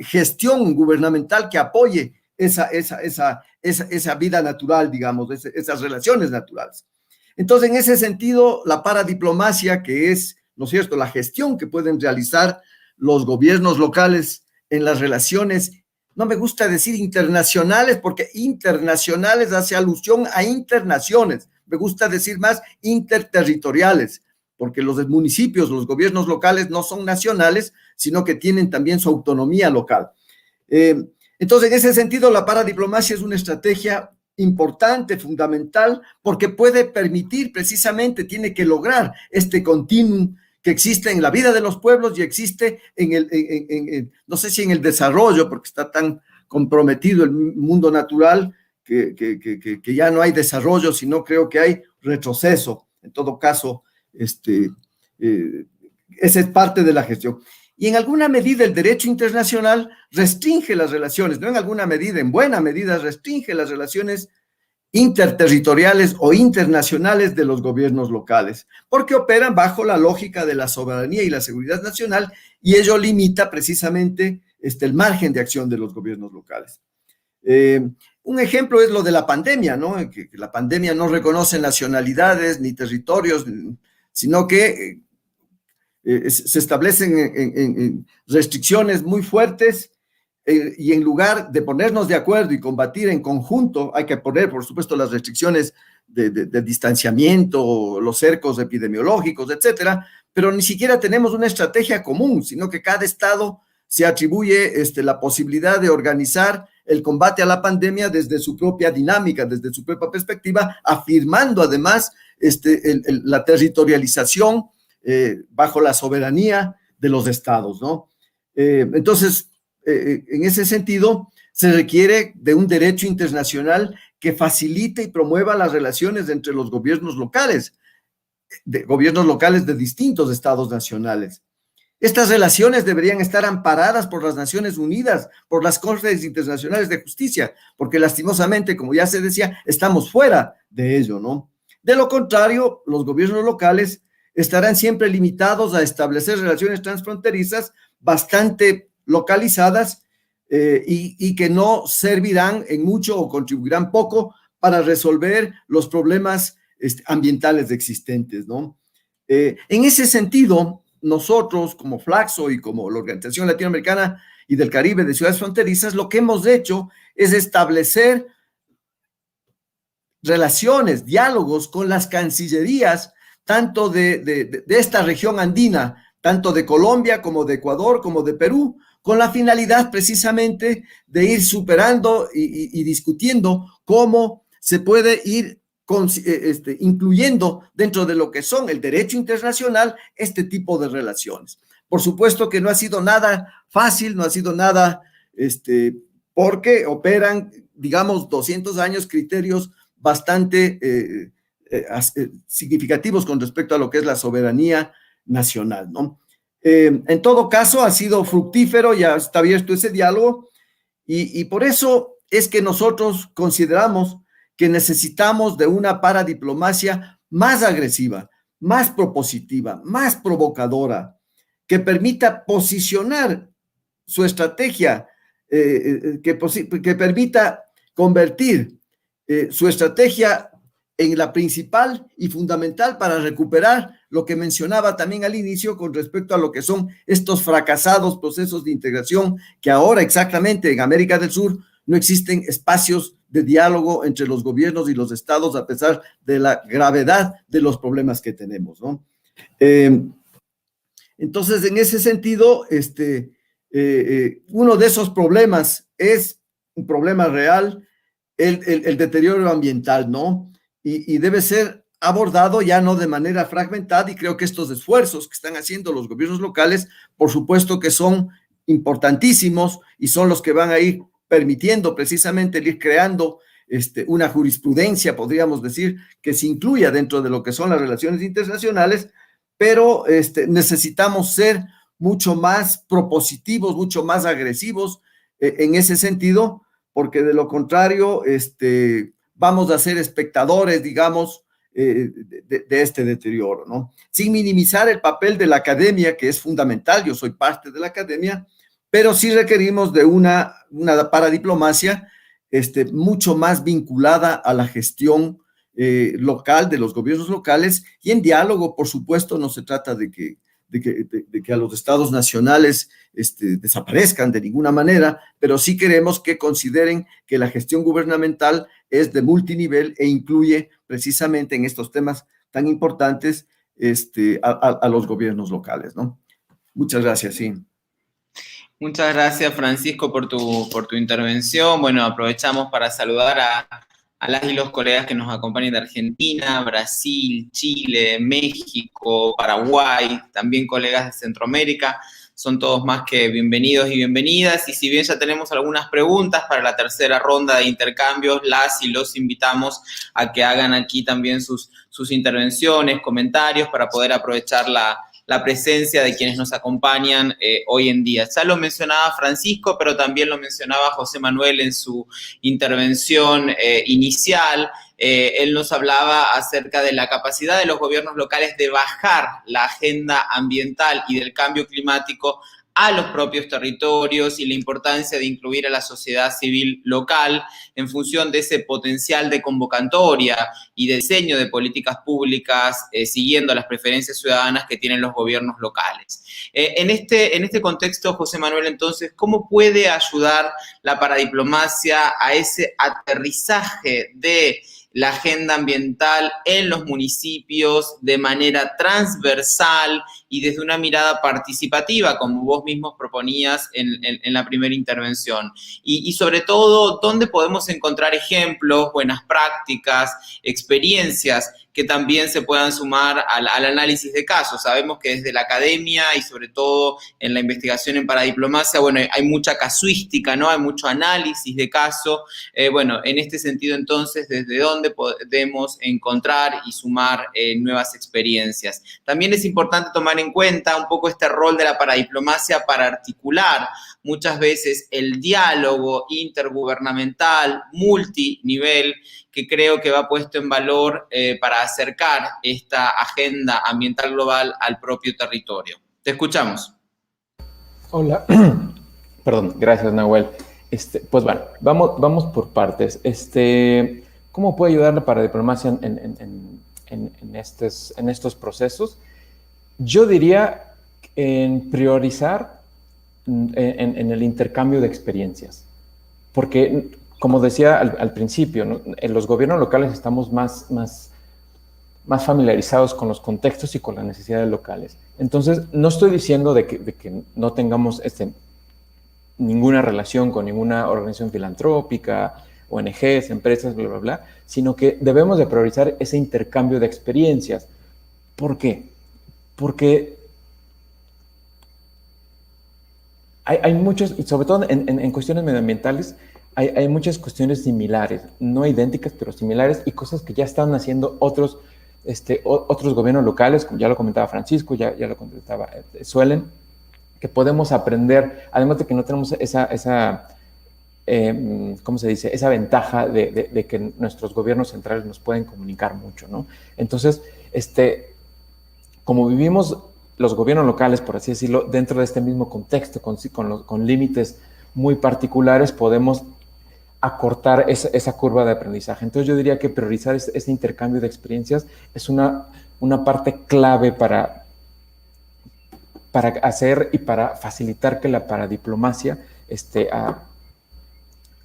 gestión gubernamental que apoye esa vida natural, digamos, esas relaciones naturales. Entonces, en ese sentido, la paradiplomacia, que es, ¿no es cierto?, la gestión que pueden realizar los gobiernos locales en las relaciones, no me gusta decir internacionales, porque internacionales hace alusión a internaciones. Me gusta decir más interterritoriales, porque los municipios, los gobiernos locales no son nacionales, sino que tienen también su autonomía local. Entonces, en ese sentido, la paradiplomacia es una estrategia importante, fundamental, porque puede permitir precisamente, tiene que lograr este continuum que existe en la vida de los pueblos y existe no sé si en el desarrollo, porque está tan comprometido el mundo natural, que ya no hay desarrollo, sino creo que hay retroceso. En todo caso, esa es parte de la gestión. Y en alguna medida el derecho internacional restringe las relaciones, no en alguna medida, en buena medida restringe las relaciones interterritoriales o internacionales de los gobiernos locales, porque operan bajo la lógica de la soberanía y la seguridad nacional, y ello limita precisamente el margen de acción de los gobiernos locales. Un ejemplo es lo de la pandemia, ¿no? Que la pandemia no reconoce nacionalidades ni territorios, sino que se establecen en restricciones muy fuertes y en lugar de ponernos de acuerdo y combatir en conjunto, hay que poner, por supuesto, las restricciones de distanciamiento, los cercos epidemiológicos, etcétera, pero ni siquiera tenemos una estrategia común, sino que cada estado se atribuye la posibilidad de organizar el combate a la pandemia desde su propia dinámica, desde su propia perspectiva, afirmando además la territorialización bajo la soberanía de los estados, ¿no? Entonces, en ese sentido, se requiere de un derecho internacional que facilite y promueva las relaciones entre los gobiernos locales de distintos estados nacionales. Estas relaciones deberían estar amparadas por las Naciones Unidas, por las Cortes Internacionales de Justicia, porque lastimosamente, como ya se decía, estamos fuera de ello, ¿no? De lo contrario, los gobiernos locales estarán siempre limitados a establecer relaciones transfronterizas bastante localizadas y que no servirán en mucho o contribuirán poco para resolver los problemas ambientales existentes, ¿no? En ese sentido, nosotros como Flaxo y como la Organización Latinoamericana y del Caribe de Ciudades Fronterizas, lo que hemos hecho es establecer relaciones, diálogos con las cancillerías, tanto de esta región andina, tanto de Colombia como de Ecuador, como de Perú, con la finalidad precisamente de ir superando y discutiendo cómo se puede ir incluyendo dentro de lo que son el derecho internacional este tipo de relaciones. Por supuesto que no ha sido nada fácil, no ha sido nada, porque operan, digamos, 200 años criterios bastante significativos con respecto a lo que es la soberanía nacional, ¿no? En todo caso, ha sido fructífero, ya está abierto ese diálogo, y por eso es que nosotros consideramos que necesitamos de una paradiplomacia más agresiva, más propositiva, más provocadora, que permita posicionar su estrategia, que permita convertir su estrategia en la principal y fundamental para recuperar lo que mencionaba también al inicio con respecto a lo que son estos fracasados procesos de integración que ahora exactamente en América del Sur no existen espacios de diálogo entre los gobiernos y los estados a pesar de la gravedad de los problemas que tenemos, ¿no? Entonces, en ese sentido, uno de esos problemas es un problema real, el deterioro ambiental, ¿no? Y debe ser abordado ya no de manera fragmentada, y creo que estos esfuerzos que están haciendo los gobiernos locales, por supuesto que son importantísimos y son los que van a ir permitiendo precisamente el ir creando una jurisprudencia, podríamos decir, que se incluya dentro de lo que son las relaciones internacionales, pero necesitamos ser mucho más propositivos, mucho más agresivos en ese sentido, porque de lo contrario, vamos a ser espectadores, digamos, de este deterioro, ¿no? Sin minimizar el papel de la academia, que es fundamental, yo soy parte de la academia, pero sí requerimos de una paradiplomacia mucho más vinculada a la gestión local, de los gobiernos locales, y en diálogo, por supuesto, no se trata de que a los estados nacionales desaparezcan de ninguna manera, pero sí queremos que consideren que la gestión gubernamental es de multinivel e incluye precisamente en estos temas tan importantes a los gobiernos locales, ¿no? Muchas gracias, sí. Muchas gracias, Francisco, por tu intervención. Bueno, aprovechamos para saludar a las y los colegas que nos acompañan de Argentina, Brasil, Chile, México, Paraguay, también colegas de Centroamérica. Son todos más que bienvenidos y bienvenidas. Y si bien ya tenemos algunas preguntas para la tercera ronda de intercambios, las y los invitamos a que hagan aquí también sus intervenciones, comentarios, para poder aprovechar la presencia de quienes nos acompañan hoy en día. Ya lo mencionaba Francisco, pero también lo mencionaba José Manuel en su intervención inicial. Él nos hablaba acerca de la capacidad de los gobiernos locales de bajar la agenda ambiental y del cambio climático a los propios territorios y la importancia de incluir a la sociedad civil local en función de ese potencial de convocatoria y de diseño de políticas públicas siguiendo las preferencias ciudadanas que tienen los gobiernos locales. En este contexto, José Manuel, entonces, ¿cómo puede ayudar la paradiplomacia a ese aterrizaje de la agenda ambiental en los municipios de manera transversal y desde una mirada participativa, como vos mismos proponías en la primera intervención. Y sobre todo, ¿dónde podemos encontrar ejemplos, buenas prácticas, experiencias que también se puedan sumar al análisis de casos? Sabemos que desde la academia y sobre todo en la investigación en paradiplomacia, bueno, hay mucha casuística, ¿no? Hay mucho análisis de caso. Bueno, en este sentido, entonces, ¿desde dónde podemos encontrar y sumar nuevas experiencias? También es importante tomar en cuenta un poco este rol de la paradiplomacia para articular muchas veces el diálogo intergubernamental, multinivel, que creo que va puesto en valor para acercar esta agenda ambiental global al propio territorio. Te escuchamos. Hola, perdón, gracias Nahuel. Pues bueno, vamos por partes. ¿Cómo puede ayudar la paradiplomacia en estos procesos? Yo diría en priorizar en el intercambio de experiencias, porque como decía al principio, ¿no? En los gobiernos locales estamos más familiarizados con los contextos y con las necesidades locales. Entonces, no estoy diciendo de que no tengamos ninguna relación con ninguna organización filantrópica, ONGs, empresas, bla, bla, bla, sino que debemos de priorizar ese intercambio de experiencias. ¿Por qué? Porque hay muchos, y sobre todo en cuestiones medioambientales, hay muchas cuestiones similares, no idénticas, pero similares, y cosas que ya están haciendo otros gobiernos locales, como ya lo comentaba Francisco, ya lo comentaba Suelen, que podemos aprender, además de que no tenemos ¿cómo se dice? Esa ventaja de que nuestros gobiernos centrales nos pueden comunicar mucho, ¿no? Entonces, como vivimos los gobiernos locales, por así decirlo, dentro de este mismo contexto, con límites muy particulares, podemos acortar esa curva de aprendizaje. Entonces yo diría que priorizar ese intercambio de experiencias es una parte clave para hacer y para facilitar que la paradiplomacia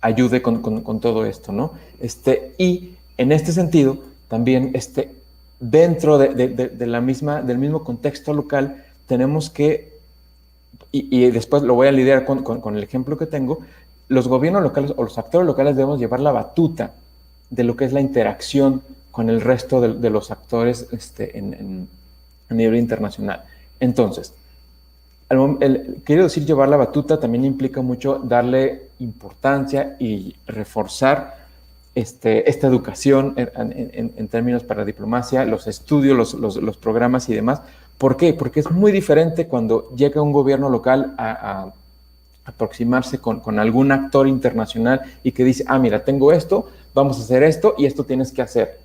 ayude con todo esto, ¿no? Y en este sentido, también dentro del mismo contexto local, tenemos que, y después lo voy a lidiar con el ejemplo que tengo, los gobiernos locales o los actores locales debemos llevar la batuta de lo que es la interacción con el resto de los actores a nivel internacional. Entonces, quiero decir llevar la batuta también implica mucho darle importancia y reforzar esta educación en términos para diplomacia, los estudios, los programas y demás. ¿Por qué? Porque es muy diferente cuando llega un gobierno local a aproximarse con algún actor internacional y que dice, mira, tengo esto, vamos a hacer esto y esto tienes que hacer.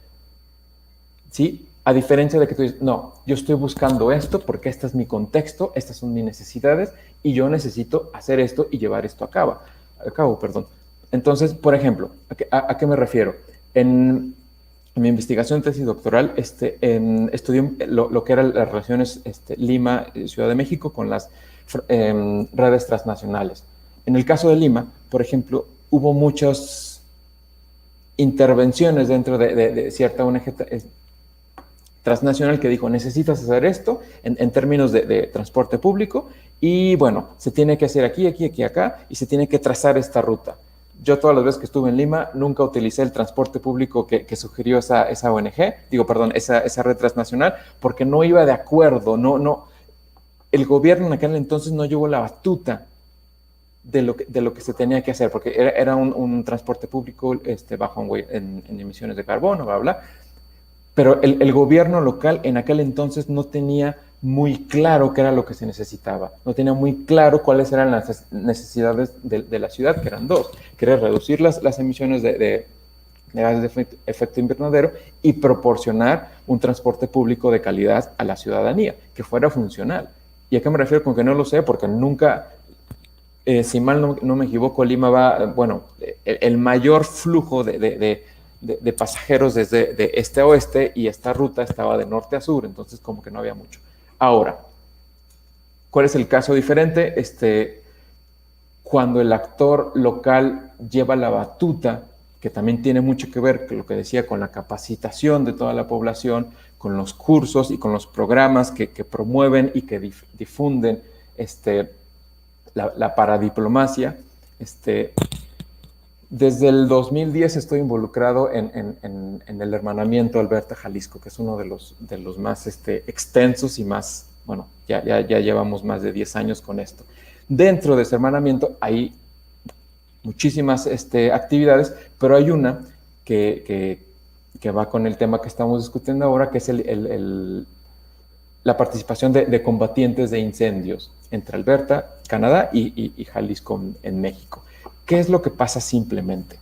¿Sí? A diferencia de que tú dices, no, yo estoy buscando esto porque este es mi contexto, estas son mis necesidades y yo necesito hacer esto y llevar esto a cabo. Entonces, por ejemplo, ¿a qué me refiero? En mi investigación tesis doctoral estudié lo que eran las relaciones Lima, Ciudad de México con las redes transnacionales. En el caso de Lima, por ejemplo, hubo muchas intervenciones dentro de cierta ONG transnacional que dijo, necesitas hacer esto en términos de transporte público y bueno, se tiene que hacer aquí, acá y se tiene que trazar esta ruta. Yo todas las veces que estuve en Lima nunca utilicé el transporte público que sugirió esa ONG, esa red transnacional, porque no iba de acuerdo, no. El gobierno en aquel entonces no llevó la batuta de lo que se tenía que hacer, porque era un transporte público bajo en emisiones de carbono, bla, bla. Pero el gobierno local en aquel entonces no tenía muy claro qué era lo que se necesitaba, no tenía muy claro cuáles eran las necesidades de la ciudad, que eran dos, que era reducir las emisiones de gases de efecto invernadero y proporcionar un transporte público de calidad a la ciudadanía, que fuera funcional. ¿Y a qué me refiero con que no lo sé? Porque nunca, si mal no me equivoco, Lima va, el mayor flujo de pasajeros desde de este a oeste y esta ruta estaba de norte a sur, entonces como que no había mucho. Ahora, ¿cuál es el caso diferente? Cuando el actor local lleva la batuta que también tiene mucho que ver con lo que decía, con la capacitación de toda la población, con los cursos y con los programas que promueven y que difunden la paradiplomacia. Desde el 2010 estoy involucrado en el hermanamiento Alberta-Jalisco, que es uno de los más extensos y más, bueno, ya llevamos más de 10 años con esto. Dentro de ese hermanamiento hay muchísimas actividades, pero hay una que va con el tema que estamos discutiendo ahora, que es la participación de combatientes de incendios entre Alberta, Canadá y Jalisco en México. ¿Qué es lo que pasa simplemente?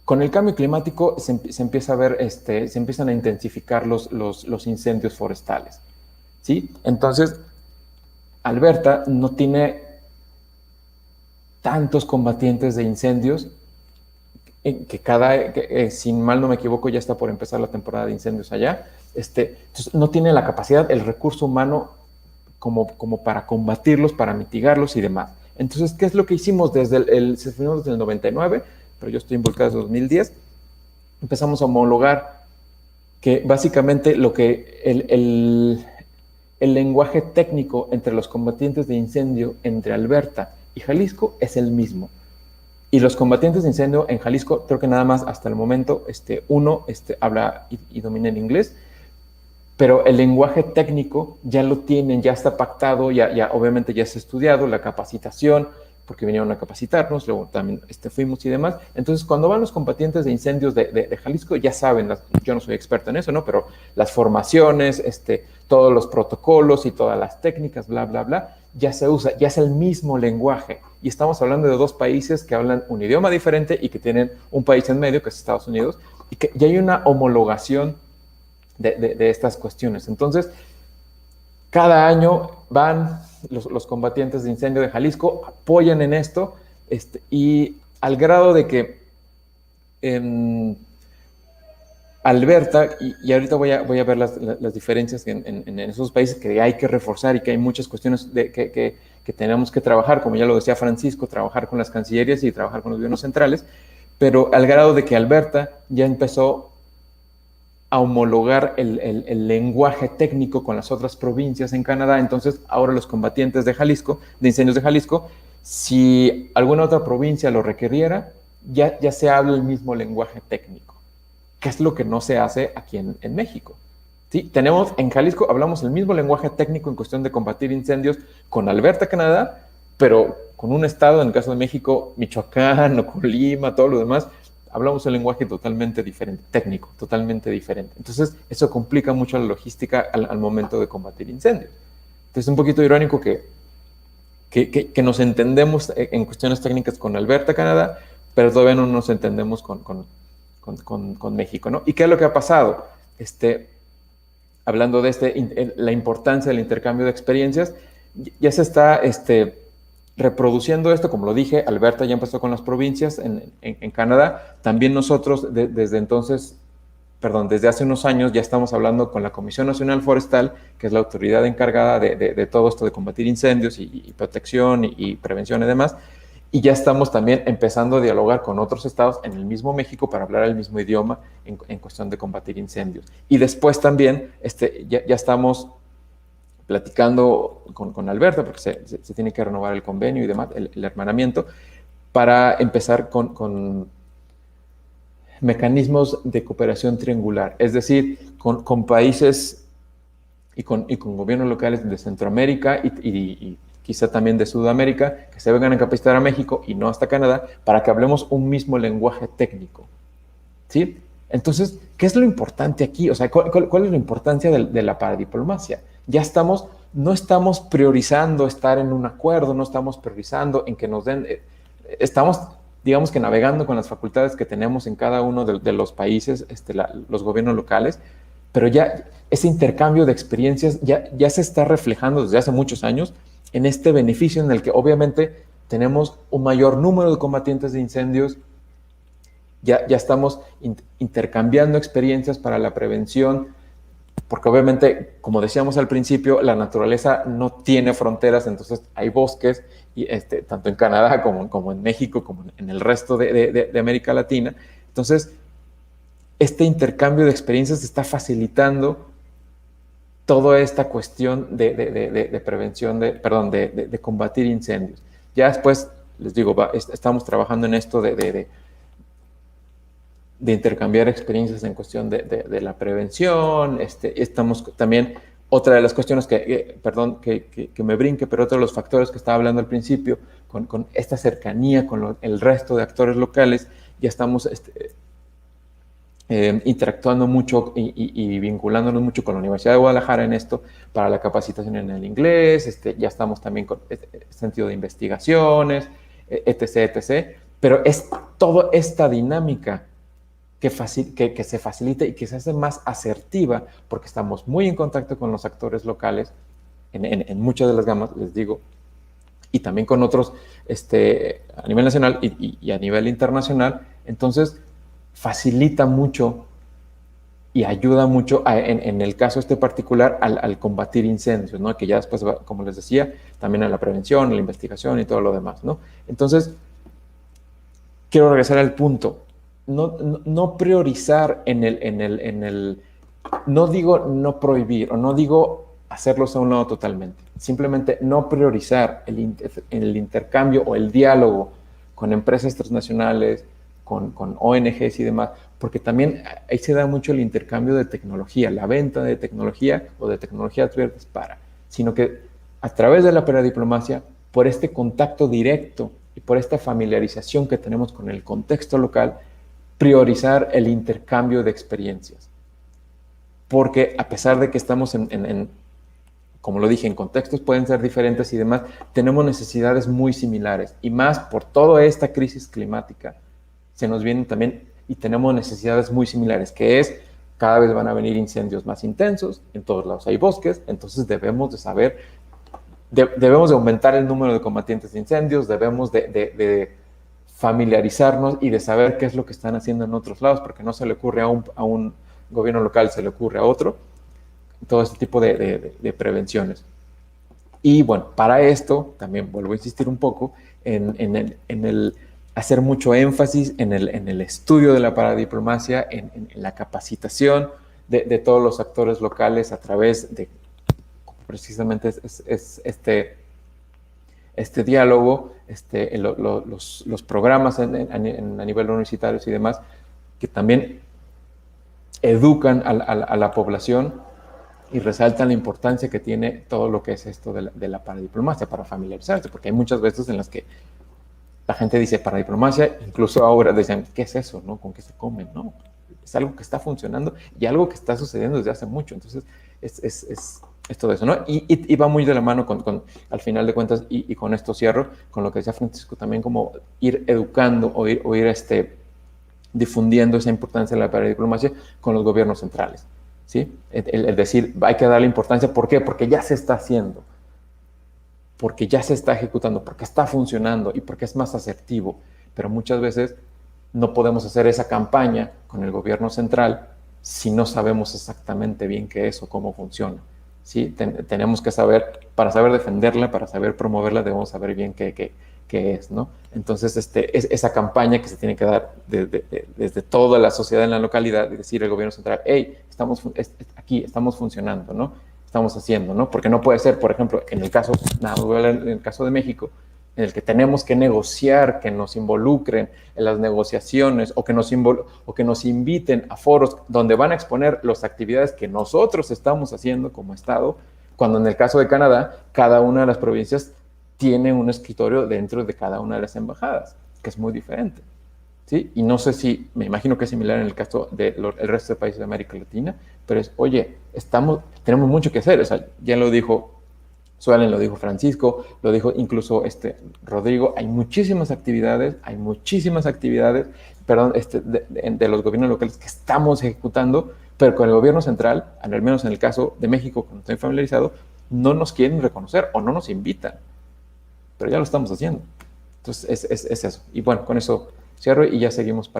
Con el cambio climático se empieza a ver, se empiezan a intensificar los incendios forestales, ¿sí? Entonces, Alberta no tiene tantos combatientes de incendios que si mal no me equivoco, ya está por empezar la temporada de incendios allá. Entonces no tiene la capacidad, el recurso humano como para combatirlos, para mitigarlos y demás. Entonces, ¿qué es lo que hicimos desde desde el 99? Pero yo estoy involucrado desde 2010. Empezamos a homologar que básicamente lo que el lenguaje técnico entre los combatientes de incendio entre Alberta y Jalisco es el mismo. Y los combatientes de incendio en Jalisco, creo que nada más hasta el momento, uno habla y domina el inglés, pero el lenguaje técnico ya lo tienen, ya está pactado, ya obviamente ya se ha estudiado, la capacitación, porque vinieron a capacitarnos, luego también fuimos y demás. Entonces, cuando van los combatientes de incendios de Jalisco, ya saben, yo no soy experto en eso, ¿no? Pero las formaciones, todos los protocolos y todas las técnicas, bla, bla, bla, ya se usa, ya es el mismo lenguaje. Y estamos hablando de dos países que hablan un idioma diferente y que tienen un país en medio, que es Estados Unidos, y que ya hay una homologación de estas cuestiones. Entonces, cada año van los combatientes de incendio de Jalisco, apoyan en esto, y al grado de que en Alberta, y ahorita voy a ver las diferencias en esos países que hay que reforzar y que hay muchas cuestiones que tenemos que trabajar, como ya lo decía Francisco, trabajar con las cancillerías y trabajar con los gobiernos centrales, pero al grado de que Alberta ya empezó a homologar el lenguaje técnico con las otras provincias en Canadá. Entonces, ahora los combatientes de Jalisco, de incendios de Jalisco, si alguna otra provincia lo requiriera, ya se habla el mismo lenguaje técnico, que es lo que no se hace aquí en México. ¿Sí? En Jalisco hablamos el mismo lenguaje técnico en cuestión de combatir incendios con Alberta, Canadá, pero con un estado, en el caso de México, Michoacán o Colima, todo lo demás, hablamos el lenguaje totalmente diferente, técnico, totalmente diferente. Entonces, eso complica mucho la logística al momento de combatir incendios. Entonces, es un poquito irónico que nos entendemos en cuestiones técnicas con Alberta, Canadá, pero todavía no nos entendemos con México, ¿no? ¿Y qué es lo que ha pasado? Hablando de la importancia del intercambio de experiencias, ya se está reproduciendo esto, como lo dije. Alberta ya empezó con las provincias en Canadá. También nosotros desde hace unos años ya estamos hablando con la Comisión Nacional Forestal, que es la autoridad encargada de todo esto de combatir incendios y protección y prevención y demás. Y ya estamos también empezando a dialogar con otros estados en el mismo México para hablar el mismo idioma en cuestión de combatir incendios. Y después también ya estamos platicando con Alberta, porque se tiene que renovar el convenio y demás, el hermanamiento, para empezar con mecanismos de cooperación triangular, es decir, con países y con gobiernos locales de Centroamérica y quizá también de Sudamérica, que se vengan a capacitar a México y no hasta Canadá, para que hablemos un mismo lenguaje técnico, ¿sí? Entonces, ¿qué es lo importante aquí? O sea, ¿cuál es la importancia de la paradiplomacia? No estamos priorizando estar en un acuerdo, no estamos priorizando en que nos den, estamos, digamos que navegando con las facultades que tenemos en cada uno de los países, los gobiernos locales, pero ya ese intercambio de experiencias ya se está reflejando desde hace muchos años en este beneficio en el que obviamente tenemos un mayor número de combatientes de incendios, ya estamos intercambiando experiencias para la prevención porque obviamente, como decíamos al principio, la naturaleza no tiene fronteras, entonces hay bosques, y tanto en Canadá como en México, como en el resto de América Latina. Entonces, este intercambio de experiencias está facilitando toda esta cuestión de prevención, de combatir incendios. Ya después, les digo, estamos trabajando en esto de intercambiar experiencias en cuestión de la prevención. Estamos también, otra de las cuestiones perdón que me brinque, pero otro de los factores que estaba hablando al principio, con esta cercanía con el resto de actores locales, ya estamos interactuando mucho y vinculándonos mucho con la Universidad de Guadalajara en esto, para la capacitación en el inglés. Ya estamos también con sentido de investigaciones, etc. Pero es toda esta dinámica que se facilita y que se hace más asertiva, porque estamos muy en contacto con los actores locales en muchas de las gamas, les digo, y también con otros a nivel nacional y a nivel internacional. Entonces, facilita mucho y ayuda mucho en el caso particular al combatir incendios, ¿no? Que ya después, como les decía, también a la prevención, a la investigación y todo lo demás, ¿no? Entonces, quiero regresar al punto. No priorizar no digo no prohibir, o no digo hacerlos a un lado totalmente. Simplemente no priorizar el intercambio o el diálogo con empresas transnacionales, con ONGs y demás, porque también ahí se da mucho el intercambio de tecnología, la venta de tecnología o de tecnologías verdes sino que a través de la paradiplomacia, por este contacto directo y por esta familiarización que tenemos con el contexto local, priorizar el intercambio de experiencias. Porque a pesar de que estamos como lo dije, en contextos pueden ser diferentes y demás, tenemos necesidades muy similares, y más por toda esta crisis climática, se nos vienen también, y tenemos necesidades muy similares, que es, cada vez van a venir incendios más intensos, en todos lados hay bosques, entonces debemos de saber, debemos de aumentar el número de combatientes de incendios, debemos de familiarizarnos y de saber qué es lo que están haciendo en otros lados, porque no se le ocurre a un gobierno local, se le ocurre a otro, todo este tipo de prevenciones. Y bueno, para esto, también vuelvo a insistir un poco en el hacer mucho énfasis en el estudio de la paradiplomacia, en la capacitación de todos los actores locales a través de precisamente este diálogo, los programas a nivel universitario y demás, que también educan a la población y resaltan la importancia que tiene todo lo que es esto de la paradiplomacia para familiarizarse, porque hay muchas veces en las que la gente dice paradiplomacia, incluso ahora dicen, ¿qué es eso? ¿No? ¿Con qué se come? No, es algo que está funcionando y algo que está sucediendo desde hace mucho. Entonces, es todo eso, ¿no? Y va muy de la mano al final de cuentas, y con esto cierro, con lo que decía Francisco también, como ir educando o ir difundiendo esa importancia de la paradiplomacia con los gobiernos centrales, ¿sí? El decir, hay que darle importancia, ¿por qué? Porque ya se está haciendo, porque ya se está ejecutando, porque está funcionando y porque es más asertivo. Pero muchas veces no podemos hacer esa campaña con el gobierno central si no sabemos exactamente bien qué es o cómo funciona, ¿sí? Tenemos que saber, para saber defenderla, para saber promoverla, debemos saber bien qué es, ¿no? Entonces, esa campaña que se tiene que dar desde toda la sociedad en la localidad, es decir, el gobierno central, hey, aquí estamos funcionando, ¿no? Estamos haciendo, ¿no? Porque no puede ser, por ejemplo, en el caso de México, en el que tenemos que negociar, que nos involucren en las negociaciones o que nos inviten a foros donde van a exponer las actividades que nosotros estamos haciendo como Estado, cuando en el caso de Canadá, cada una de las provincias tiene un escritorio dentro de cada una de las embajadas, que es muy diferente, ¿sí? Y no sé si, me imagino que es similar en el caso del resto de países de América Latina, pero oye, tenemos mucho que hacer. O sea, ya lo dijo Suelen, lo dijo Francisco, lo dijo incluso Rodrigo, hay muchísimas actividades, de los gobiernos locales que estamos ejecutando, pero con el gobierno central, al menos en el caso de México, cuando estoy familiarizado, no nos quieren reconocer o no nos invitan, pero ya lo estamos haciendo. Entonces, es eso. Y bueno, con eso cierro y ya seguimos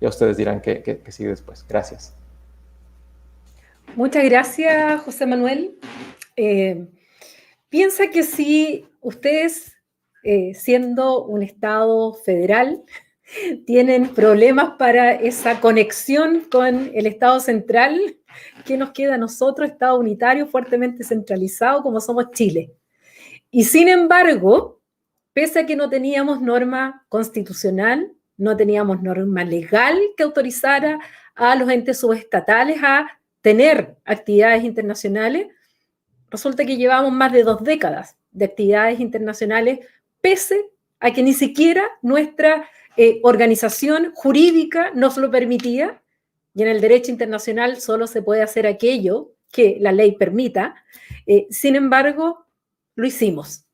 ya ustedes dirán qué sigue después. Gracias. Muchas gracias, José Manuel. Piensa que si ustedes, siendo un Estado federal, tienen problemas para esa conexión con el Estado central, ¿qué nos queda a nosotros, Estado unitario fuertemente centralizado como somos Chile? Y sin embargo, pese a que no teníamos norma constitucional, no teníamos norma legal que autorizara a los entes subestatales a tener actividades internacionales, resulta que llevamos más de 2 décadas de actividades internacionales, pese a que ni siquiera nuestra organización jurídica nos lo permitía, y en el derecho internacional solo se puede hacer aquello que la ley permita. Sin embargo, lo hicimos.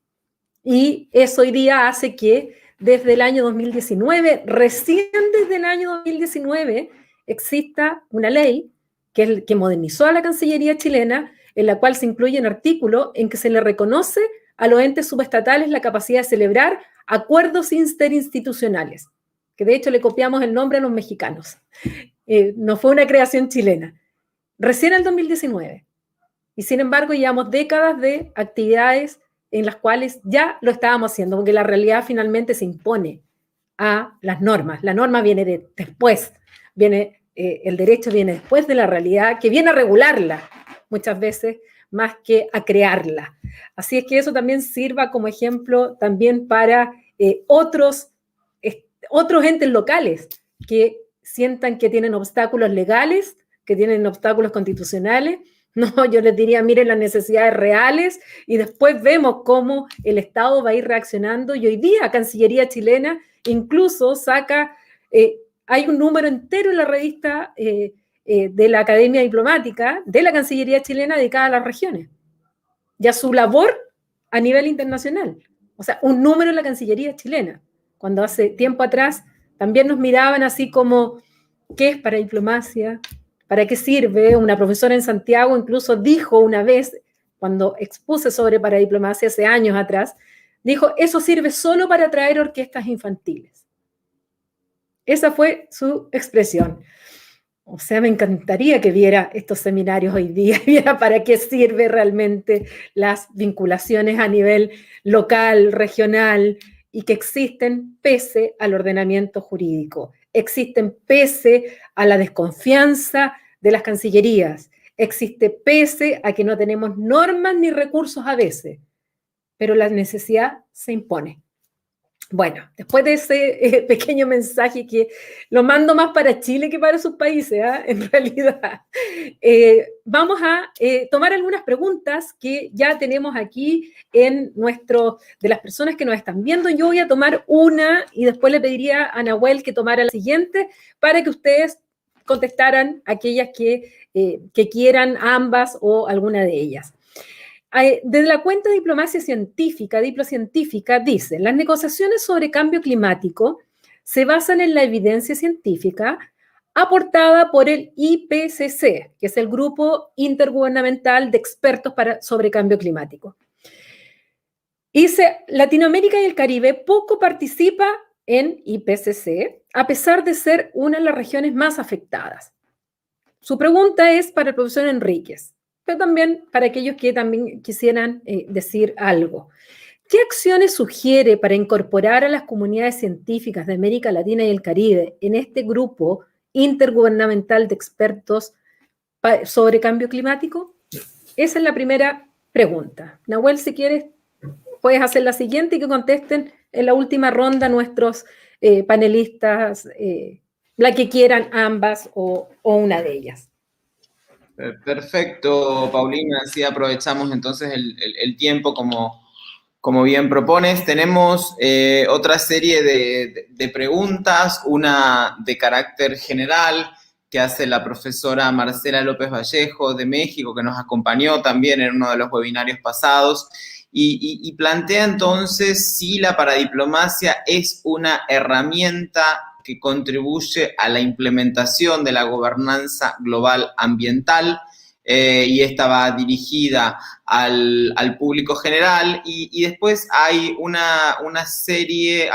Y eso hoy día hace que desde el año 2019, recién desde el año 2019, exista una ley que modernizó a la Cancillería chilena, en la cual se incluye un artículo en que se le reconoce a los entes subestatales la capacidad de celebrar acuerdos interinstitucionales, que de hecho le copiamos el nombre a los mexicanos. No fue una creación chilena. Recién en el 2019. Y sin embargo, llevamos décadas de actividades en las cuales ya lo estábamos haciendo, porque la realidad finalmente se impone a las normas. La norma viene después, el derecho viene después de la realidad, que viene a regularla muchas veces más que a crearla. Así es que eso también sirva como ejemplo también para otros entes locales que sientan que tienen obstáculos legales, que tienen obstáculos constitucionales. No, yo les diría, miren las necesidades reales y después vemos cómo el Estado va a ir reaccionando. Y hoy día Cancillería chilena incluso saca, hay un número entero en la revista de la Academia Diplomática de la Cancillería chilena dedicada a las regiones y a su labor a nivel internacional. O sea, un número en la Cancillería chilena, cuando hace tiempo atrás también nos miraban así como, ¿qué es para diplomacia? ¿Para qué sirve? Una profesora en Santiago incluso dijo una vez, cuando expuse sobre paradiplomacia hace años atrás, dijo, eso sirve solo para traer orquestas infantiles. Esa fue su expresión. O sea, me encantaría que viera estos seminarios hoy día, viera para qué sirve realmente las vinculaciones a nivel local, regional, y que existen pese al ordenamiento jurídico, existen pese a la desconfianza de las cancillerías, existe pese a que no tenemos normas ni recursos a veces, pero la necesidad se impone. Bueno, después de ese pequeño mensaje que lo mando más para Chile que para sus países, en realidad, vamos a tomar algunas preguntas que ya tenemos aquí de las personas que nos están viendo. Yo voy a tomar una y después le pediría a Nahuel que tomara la siguiente para que ustedes contestaran aquellas que quieran, ambas o alguna de ellas. Desde la cuenta Diplomacia Científica, Diplocientífica, dice, las negociaciones sobre cambio climático se basan en la evidencia científica aportada por el IPCC, que es el Grupo Intergubernamental de Expertos sobre Cambio Climático. Dice, Latinoamérica y el Caribe poco participa en IPCC, a pesar de ser una de las regiones más afectadas. Su pregunta es para el profesor Enríquez, pero también para aquellos que también quisieran decir algo. ¿Qué acciones sugiere para incorporar a las comunidades científicas de América Latina y el Caribe en este grupo intergubernamental de expertos sobre cambio climático? Esa es la primera pregunta. Nahuel, si quieres, puedes hacer la siguiente y que contesten en la última ronda nuestros panelistas, la que quieran, ambas o una de ellas. Perfecto, Paulina, así aprovechamos entonces el tiempo como bien propones. Tenemos otra serie de preguntas, una de carácter general que hace la profesora Marcela López Vallejo de México, que nos acompañó también en uno de los webinarios pasados, y plantea entonces si la paradiplomacia es una herramienta que contribuye a la implementación de la gobernanza global ambiental, y esta va dirigida al público general, y después hay una serie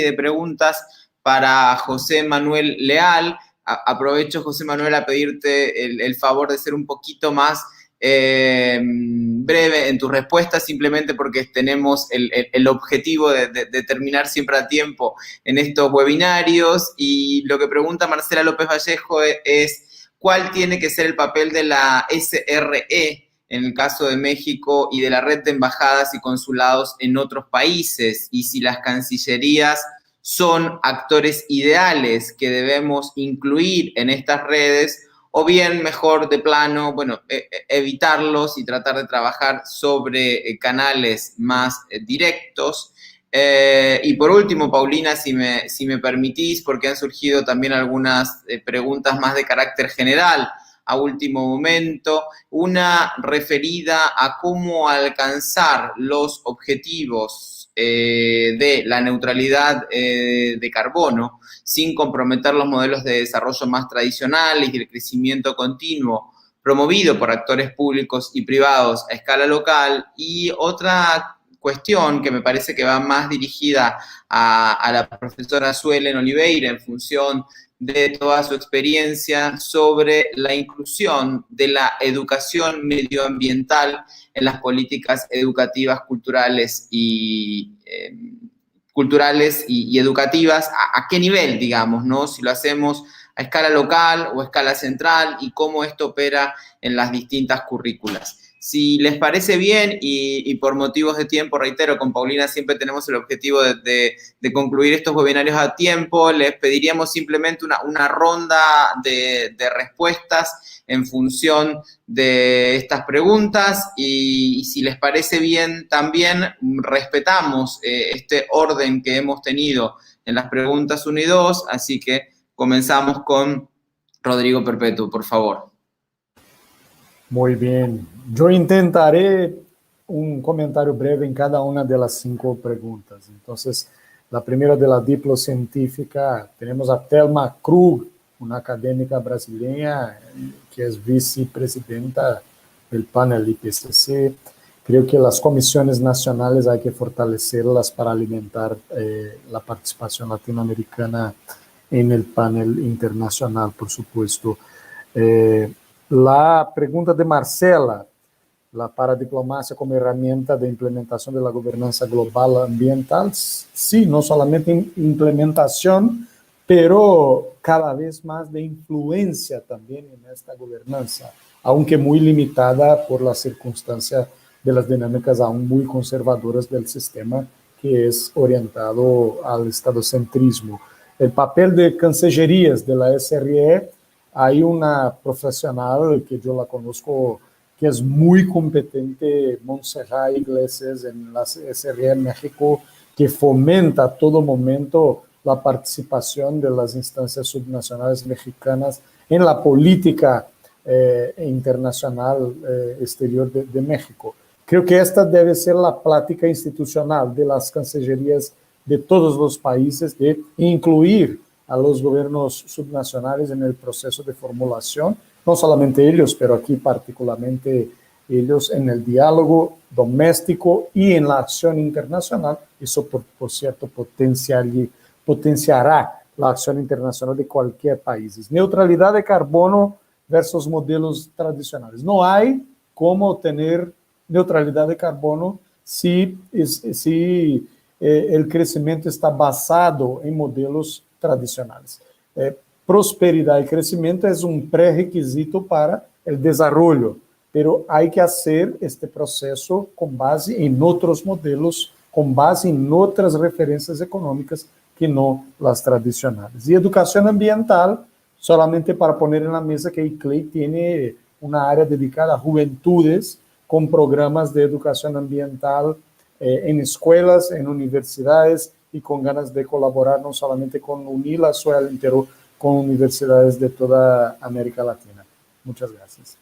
de preguntas para José Manuel Leal, aprovecho, José Manuel, a pedirte el favor de ser un poquito más breve en tus respuestas, simplemente porque tenemos el objetivo de terminar siempre a tiempo en estos webinarios. Y lo que pregunta Marcela López Vallejo es ¿cuál tiene que ser el papel de la SRE en el caso de México y de la red de embajadas y consulados en otros países? Y si las cancillerías son actores ideales que debemos incluir en estas redes, o bien mejor de plano, bueno, evitarlos y tratar de trabajar sobre canales más directos. Y por último, Paulina, si me permitís, porque han surgido también algunas preguntas más de carácter general a último momento, una referida a cómo alcanzar los objetivos de la neutralidad de carbono sin comprometer los modelos de desarrollo más tradicionales y el crecimiento continuo promovido por actores públicos y privados a escala local. Y otra cuestión que me parece que va más dirigida a la profesora Suelen Oliveira en función de toda su experiencia sobre la inclusión de la educación medioambiental en las políticas educativas, culturales y educativas, ¿a qué nivel, digamos, ¿no? Si lo hacemos a escala local o a escala central y cómo esto opera en las distintas currículas. Si les parece bien, y por motivos de tiempo, reitero, con Paulina siempre tenemos el objetivo de concluir estos webinarios a tiempo, les pediríamos simplemente una ronda de respuestas en función de estas preguntas, y si les parece bien también respetamos este orden que hemos tenido en las preguntas 1 y 2, así que comenzamos con Rodrigo Perpetuo, por favor. Muy bien. Yo intentaré un comentario breve en cada una de las 5 preguntas. Entonces, la primera de la diplocientífica, tenemos a Thelma Krug, una académica brasileña que es vicepresidenta del panel IPCC. Creo que las comisiones nacionales hay que fortalecerlas para alimentar la participación latinoamericana en el panel internacional, por supuesto. La pregunta de Marcela, la paradiplomacia como herramienta de implementación de la gobernanza global ambiental, sí, no solamente implementación, pero cada vez más de influencia también en esta gobernanza, aunque muy limitada por la circunstancia de las dinámicas aún muy conservadoras del sistema que es orientado al estadocentrismo. El papel de cancillerías de la SRE, hay una profesional que yo la conozco que es muy competente, Montserrat Iglesias, en la SRE en México, que fomenta a todo momento la participación de las instancias subnacionales mexicanas en la política internacional exterior de México. Creo que esta debe ser la plática institucional de las cancillerías de todos los países, de incluir a los gobiernos subnacionales en el proceso de formulación, no solamente ellos, pero aquí particularmente ellos en el diálogo doméstico y en la acción internacional. Eso, por cierto, potenciará la acción internacional de cualquier país. Neutralidad de carbono versus modelos tradicionales. No hay cómo tener neutralidad de carbono si el crecimiento está basado en modelos tradicionales. Prosperidad y crecimiento es un prerequisito para el desarrollo, pero hay que hacer este proceso con base en otros modelos, con base en otras referencias económicas que no las tradicionales. Y educación ambiental, solamente para poner en la mesa que ICLEI tiene una área dedicada a juventudes con programas de educación ambiental en escuelas, en universidades, y con ganas de colaborar no solamente con UNILA, Suelen, pero con universidades de toda América Latina. Muchas gracias.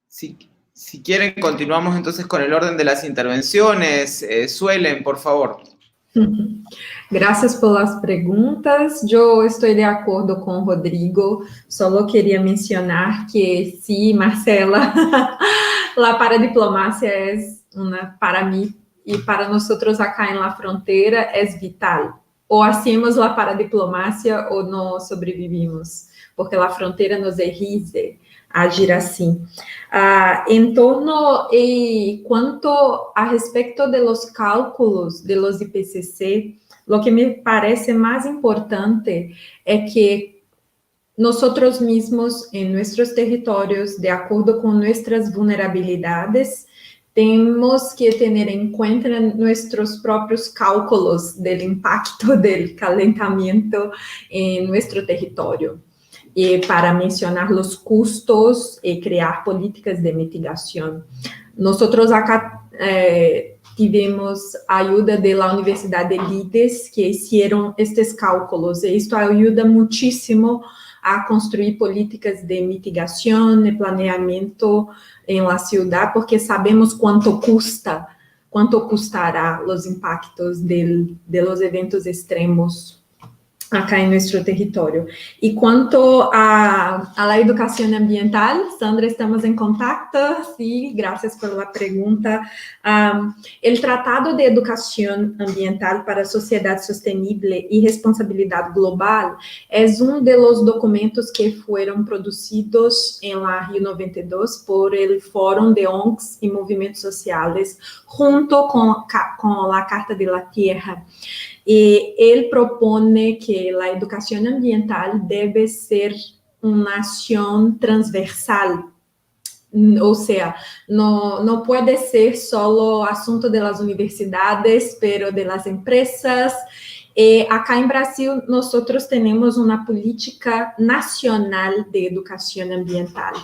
Si quieren, continuamos entonces con el orden de las intervenciones. Suelen, por favor. Gracias por las preguntas. Yo estoy de acuerdo con Rodrigo. Solo quería mencionar que sí, Marcela, la paradiplomacia es para mí y para nosotros acá en la frontera es vital. O hacemos la paradiplomacia o no sobrevivimos, porque la frontera nos exige agir así. En torno y cuanto a respecto de los cálculos de los IPCC, lo que me parece más importante es que nosotros mismos en nuestros territorios, de acuerdo con nuestras vulnerabilidades, tenemos que tener en cuenta nuestros propios cálculos del impacto del calentamiento en nuestro territorio. Para mencionar los costos y crear políticas de mitigación. Nosotros acá tivemos ayuda de la Universidad de Leeds, que hicieron estos cálculos, y esto ayuda muchísimo a construir políticas de mitigación, de planeamiento en la ciudad, porque sabemos cuánto costará los impactos de los eventos extremos acá en nuestro territorio. Y cuanto a la educación ambiental, Sandra, estamos en contacto, sí, gracias por la pregunta. El Tratado de Educación Ambiental para Sociedad Sostenible y Responsabilidad Global es uno de los documentos que fueron producidos en la Rio 92 por el Fórum de ONGs y Movimientos Sociales, junto con la Carta de la Tierra. Y él propone que la educación ambiental debe ser una acción transversal, o sea, no puede ser solo asunto de las universidades, pero de las empresas. Acá en Brasil, nosotros tenemos una política nacional de educación ambiental,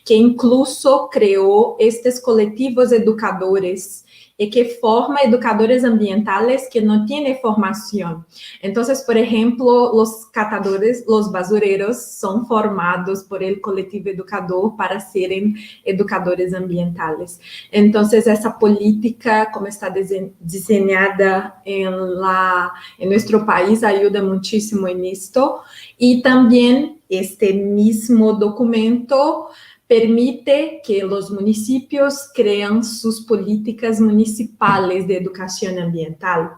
que incluso creó estos colectivos educadores y que forma educadores ambientales que no tienen formación. Entonces, por ejemplo, los catadores, los basureros son formados por el colectivo educador para serem educadores ambientales. Entonces, essa política, como está diseñada en nuestro país, ayuda muchísimo en esto. Y también este mismo documento permite que los municipios creen sus políticas municipales de educación ambiental.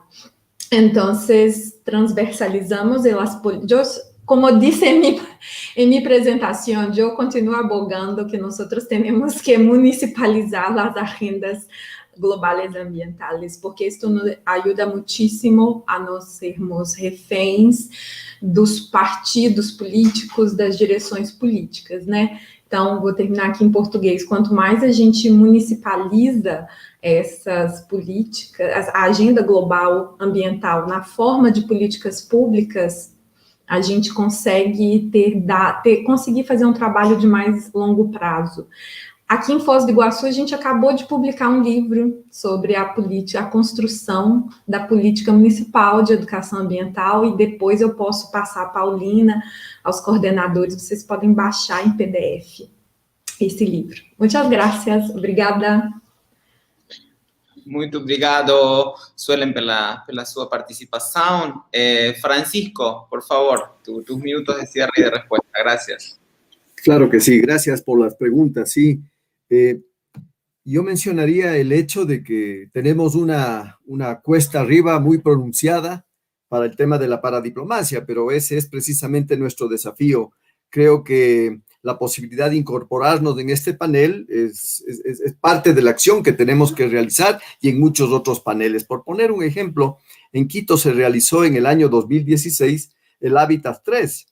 Entonces, transversalizamos las políticas. Como disse em minha apresentação, eu continuo abogando que nós temos que municipalizar as agendas globais ambientales, porque isso nos ajuda muitíssimo a não sermos reféns dos partidos políticos, das direções políticas, né? Então, vou terminar aqui em português. Quanto mais a gente municipaliza essas políticas, a agenda global ambiental na forma de políticas públicas, a gente consegue conseguir fazer um trabalho de mais longo prazo. Aqui em Foz do Iguaçu, a gente acabou de publicar um livro sobre a construção da política municipal de educação ambiental, e depois eu posso passar a Paulina, aos coordenadores, vocês podem baixar em PDF esse livro. Muitas graças, obrigada. Muito obrigado, Suelen, pela sua participação. Francisco, por favor, tus minutos de cierre y de respuesta. Gracias. Claro que sí, gracias por las preguntas, sí. Yo mencionaría el hecho de que tenemos una cuesta arriba muy pronunciada para el tema de la paradiplomacia, pero ese es precisamente nuestro desafío. Creo que la posibilidad de incorporarnos en este panel es parte de la acción que tenemos que realizar, y en muchos otros paneles. Por poner un ejemplo, en Quito se realizó en el año 2016 el Hábitat 3,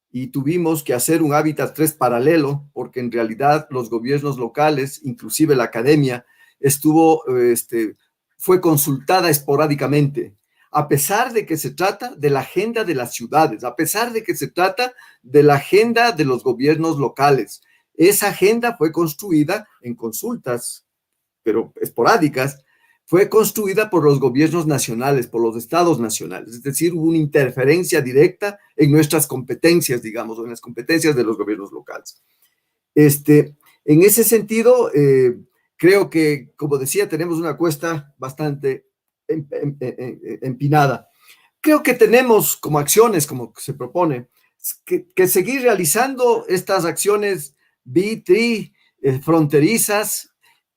y tuvimos que hacer un Hábitat 3 paralelo, porque en realidad los gobiernos locales, inclusive la academia, fue consultada esporádicamente, a pesar de que se trata de la agenda de las ciudades, a pesar de que se trata de la agenda de los gobiernos locales. Esa agenda fue construida en consultas, pero esporádicas, fue construida por los gobiernos nacionales, por los estados nacionales. Es decir, hubo una interferencia directa en nuestras competencias, digamos, o en las competencias de los gobiernos locales. En ese sentido, creo que, como decía, tenemos una cuesta bastante empinada. Creo que tenemos como acciones, como se propone, que seguir realizando estas acciones fronterizas,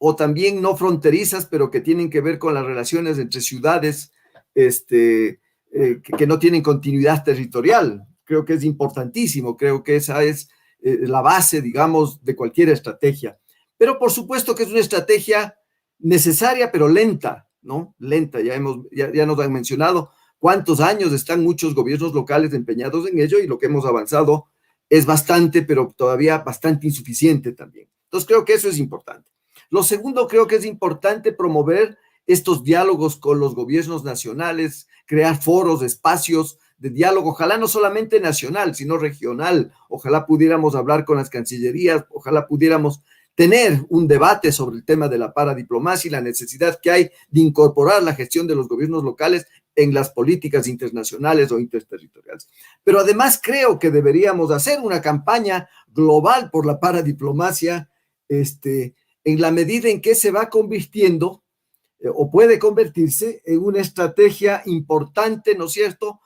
o también no fronterizas, pero que tienen que ver con las relaciones entre ciudades que no tienen continuidad territorial. Creo que es importantísimo, creo que esa es la base, digamos, de cualquier estrategia. Pero por supuesto que es una estrategia necesaria, pero lenta, ¿no? Lenta, ya nos han mencionado cuántos años están muchos gobiernos locales empeñados en ello y lo que hemos avanzado es bastante, pero todavía bastante insuficiente también. Entonces creo que eso es importante. Lo segundo, creo que es importante promover estos diálogos con los gobiernos nacionales, crear foros, espacios de diálogo, ojalá no solamente nacional, sino regional. Ojalá pudiéramos hablar con las cancillerías, ojalá pudiéramos tener un debate sobre el tema de la paradiplomacia y la necesidad que hay de incorporar la gestión de los gobiernos locales en las políticas internacionales o interterritoriales. Pero además creo que deberíamos hacer una campaña global por la paradiplomacia, en la medida en que se va convirtiendo o puede convertirse en una estrategia importante, ¿no es cierto?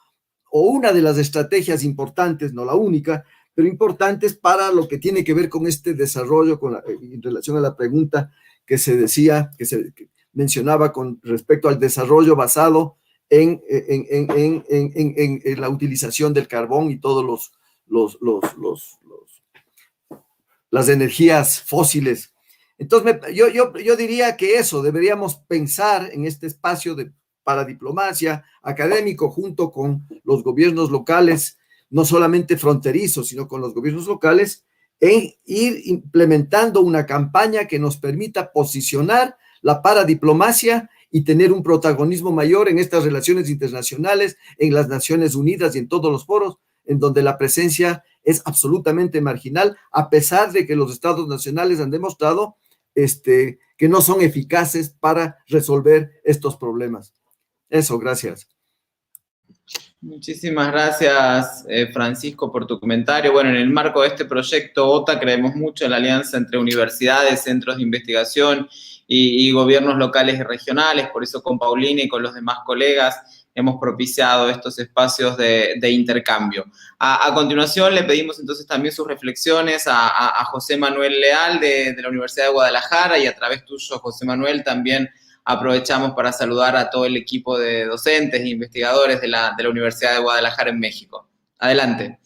O una de las estrategias importantes, no la única, pero importantes para lo que tiene que ver con este desarrollo, en relación a la pregunta que se decía, que mencionaba con respecto al desarrollo basado en la utilización del carbón y todos las energías fósiles. Entonces, yo diría que eso, deberíamos pensar en este espacio de paradiplomacia académico junto con los gobiernos locales, no solamente fronterizos, sino con los gobiernos locales, en ir implementando una campaña que nos permita posicionar la paradiplomacia y tener un protagonismo mayor en estas relaciones internacionales, en las Naciones Unidas y en todos los foros, en donde la presencia es absolutamente marginal, a pesar de que los estados nacionales han demostrado que no son eficaces para resolver estos problemas. Eso, gracias. Muchísimas gracias, Francisco, por tu comentario. Bueno, en el marco de este proyecto OTA creemos mucho en la alianza entre universidades, centros de investigación y gobiernos locales y regionales. Por eso con Paulina y con los demás colegas hemos propiciado estos espacios de intercambio. A continuación le pedimos entonces también sus reflexiones a José Manuel Leal de la Universidad de Guadalajara, y a través tuyo, José Manuel, también aprovechamos para saludar a todo el equipo de docentes e investigadores de la Universidad de Guadalajara en México. Adelante.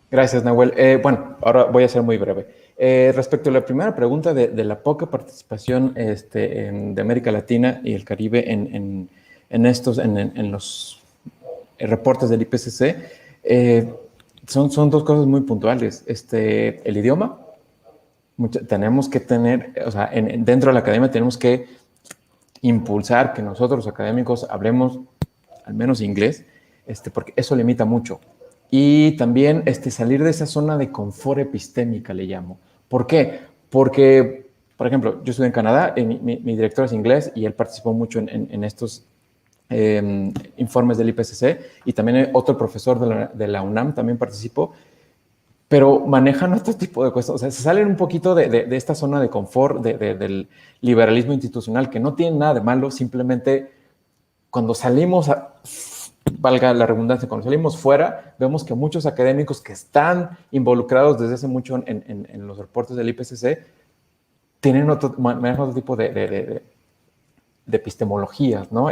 Gracias, Nahuel. Bueno, ahora voy a ser muy breve. Respecto a la primera pregunta de la poca participación de América Latina y el Caribe en los reportes del IPCC, son dos cosas muy puntuales. El idioma, tenemos que tener, o sea, dentro de la academia tenemos que impulsar que nosotros los académicos hablemos al menos inglés, porque eso limita mucho. Y también salir de esa zona de confort epistémica, le llamo. ¿Por qué? Porque, por ejemplo, yo estudié en Canadá, mi director es inglés y él participó mucho en estos informes del IPCC, y también otro profesor de la UNAM también participó, pero manejan otro tipo de cuestiones. O sea, se salen un poquito de esta zona de confort del liberalismo institucional, que no tiene nada de malo, simplemente cuando salimos, valga la redundancia, cuando salimos fuera, vemos que muchos académicos que están involucrados desde hace mucho en los reportes del IPCC manejan otro tipo de epistemologías, ¿no?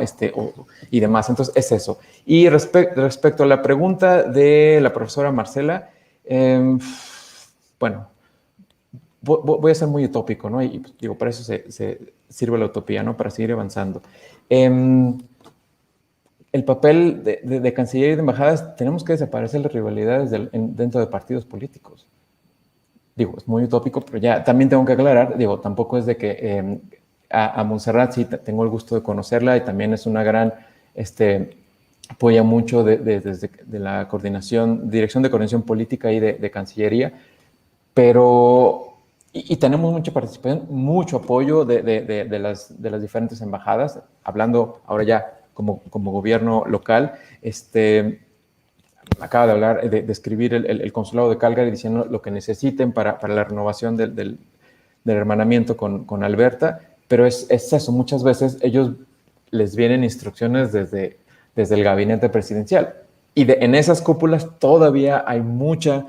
Y demás. Entonces, es eso. Y respecto a la pregunta de la profesora Marcela, bueno, voy a ser muy utópico, ¿no? Y digo, para eso se sirve la utopía, ¿no? Para seguir avanzando. El papel de Cancillería y de embajadas, tenemos que desaparecer las rivalidades dentro de partidos políticos. Digo, es muy utópico, pero ya también tengo que aclarar, digo, tampoco es de que a Montserrat sí tengo el gusto de conocerla, y también es una gran, apoya mucho desde la Dirección de Coordinación Política y de Cancillería, pero, y tenemos mucha participación, mucho apoyo de las diferentes embajadas, hablando ahora ya como gobierno local. Acaba de hablar, de escribir el consulado de Calgary diciendo lo que necesiten para la renovación del hermanamiento con Alberta, pero es eso, muchas veces ellos les vienen instrucciones desde el gabinete presidencial, y en esas cúpulas todavía hay mucha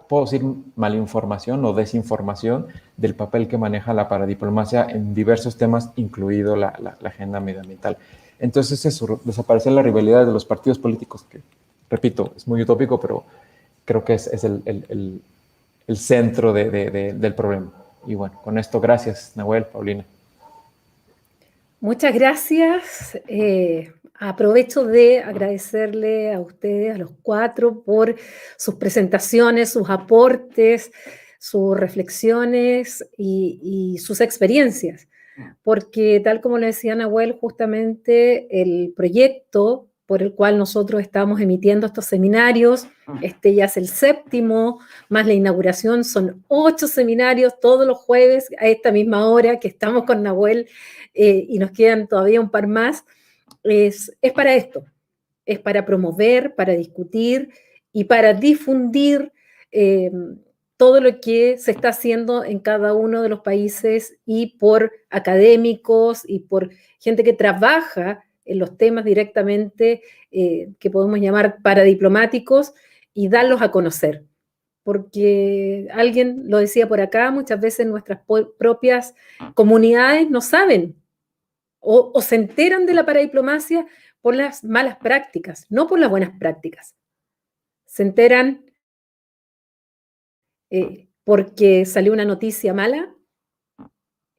puedo decir malinformación o desinformación del papel que maneja la paradiplomacia en diversos temas, incluido la agenda medioambiental. Entonces eso, desaparecer la rivalidad de los partidos políticos, que, repito, es muy utópico, pero creo que es el centro del problema. Y bueno, con esto, gracias, Nahuel, Paulina. Muchas gracias. Aprovecho de agradecerle a ustedes, a los cuatro, por sus presentaciones, sus aportes, sus reflexiones y sus experiencias. Porque tal como le decía Nahuel, justamente el proyecto por el cual nosotros estamos emitiendo estos seminarios, este ya es el 7º, más la inauguración, son 8 seminarios todos los jueves a esta misma hora que estamos con Nahuel y nos quedan todavía un par más, es para esto, es para promover, para discutir y para difundir todo lo que se está haciendo en cada uno de los países y por académicos y por gente que trabaja en los temas directamente que podemos llamar paradiplomáticos y darlos a conocer. Porque alguien lo decía por acá, muchas veces nuestras propias comunidades no saben o se enteran de la paradiplomacia por las malas prácticas, no por las buenas prácticas. Se enteran porque salió una noticia mala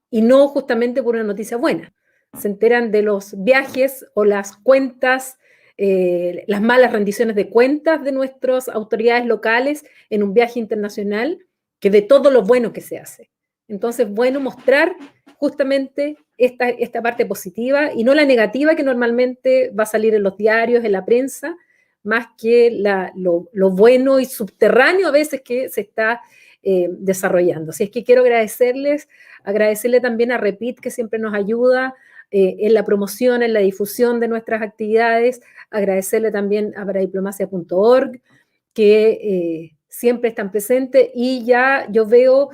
y no justamente por una noticia buena. Se enteran de los viajes o las cuentas, las malas rendiciones de cuentas de nuestras autoridades locales en un viaje internacional, que de todo lo bueno que se hace. Entonces, bueno, mostrar justamente esta parte positiva y no la negativa que normalmente va a salir en los diarios, en la prensa, más que lo bueno y subterráneo a veces que se está desarrollando. Así es que quiero agradecerle también a Repit, que siempre nos ayuda en la promoción, en la difusión de nuestras actividades, agradecerle también a paradiplomacia.org, que siempre están presentes, y ya yo veo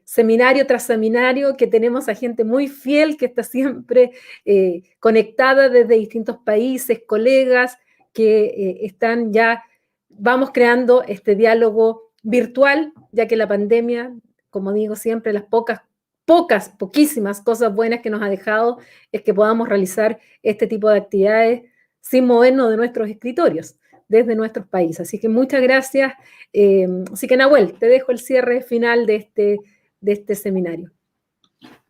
seminario tras seminario que tenemos a gente muy fiel que está siempre conectada desde distintos países, colegas que están ya, vamos creando este diálogo virtual, ya que la pandemia, como digo siempre, las poquísimas cosas buenas que nos ha dejado es que podamos realizar este tipo de actividades sin movernos de nuestros escritorios, desde nuestros países. Así que muchas gracias. Así que, Nahuel, te dejo el cierre final de este seminario.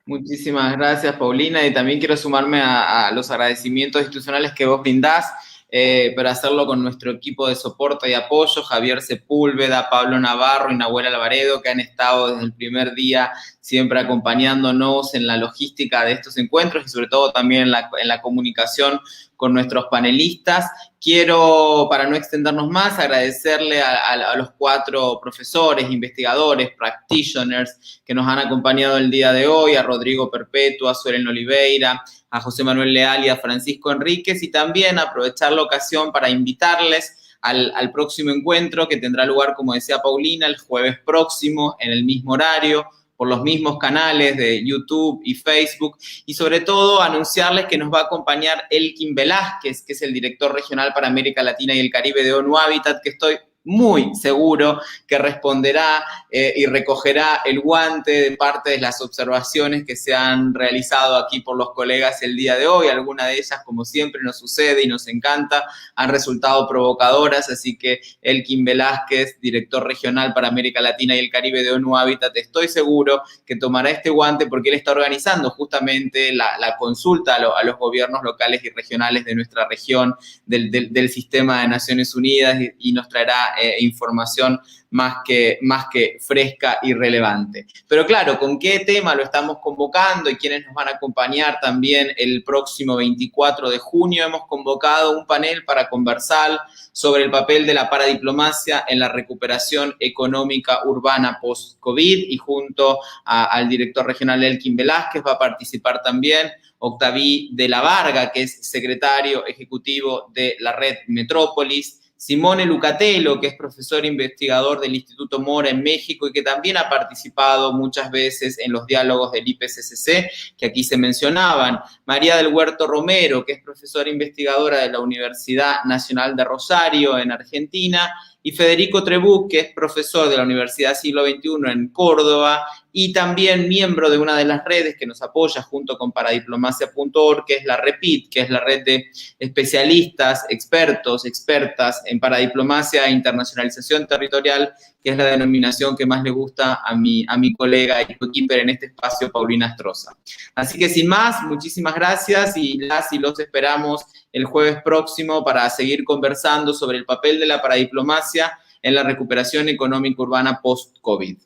Muchísimas gracias, Paulina, y también quiero sumarme a los agradecimientos institucionales que vos brindás, pero hacerlo con nuestro equipo de soporte y apoyo, Javier Sepúlveda, Pablo Navarro y Nahuel Alvaredo, que han estado desde el primer día siempre acompañándonos en la logística de estos encuentros y sobre todo también en la comunicación con nuestros panelistas. Quiero, para no extendernos más, agradecerle a los 4 profesores, investigadores, practitioners que nos han acompañado el día de hoy, a Rodrigo Perpetua, a Suelen Oliveira, a José Manuel Leal y a Francisco Enríquez, y también aprovechar la ocasión para invitarles al próximo encuentro que tendrá lugar, como decía Paulina, el jueves próximo en el mismo horario, por los mismos canales de YouTube y Facebook, y sobre todo anunciarles que nos va a acompañar Elkin Velázquez, que es el director regional para América Latina y el Caribe de ONU Habitat, que estoy muy seguro que responderá y recogerá el guante de parte de las observaciones que se han realizado aquí por los colegas el día de hoy. Algunas de ellas, como siempre nos sucede y nos encanta, han resultado provocadoras, así que Elkin Velázquez, director regional para América Latina y el Caribe de ONU Habitat, estoy seguro que tomará este guante porque él está organizando justamente la consulta a los gobiernos locales y regionales de nuestra región, del sistema de Naciones Unidas, y nos traerá información más que fresca y relevante. Pero claro, ¿con qué tema lo estamos convocando y quiénes nos van a acompañar también el próximo 24 de junio? Hemos convocado un panel para conversar sobre el papel de la paradiplomacia en la recuperación económica urbana post-COVID, y junto al director regional Elkin Velázquez va a participar también Octaví de la Varga, que es secretario ejecutivo de la red Metrópolis, Simone Lucatello, que es profesor investigador del Instituto Mora en México y que también ha participado muchas veces en los diálogos del IPCCC, que aquí se mencionaban, María del Huerto Romero, que es profesora investigadora de la Universidad Nacional de Rosario en Argentina, y Federico Trebuch, que es profesor de la Universidad Siglo XXI en Córdoba y también miembro de una de las redes que nos apoya junto con paradiplomacia.org, que es la REPIT, que es la red de especialistas, expertos, expertas en paradiplomacia e internacionalización territorial, que es la denominación que más le gusta a mi colega y coequiper en este espacio, Paulina Astroza. Así que sin más, muchísimas gracias y las y los esperamos el jueves próximo para seguir conversando sobre el papel de la paradiplomacia en la recuperación económica urbana post-COVID.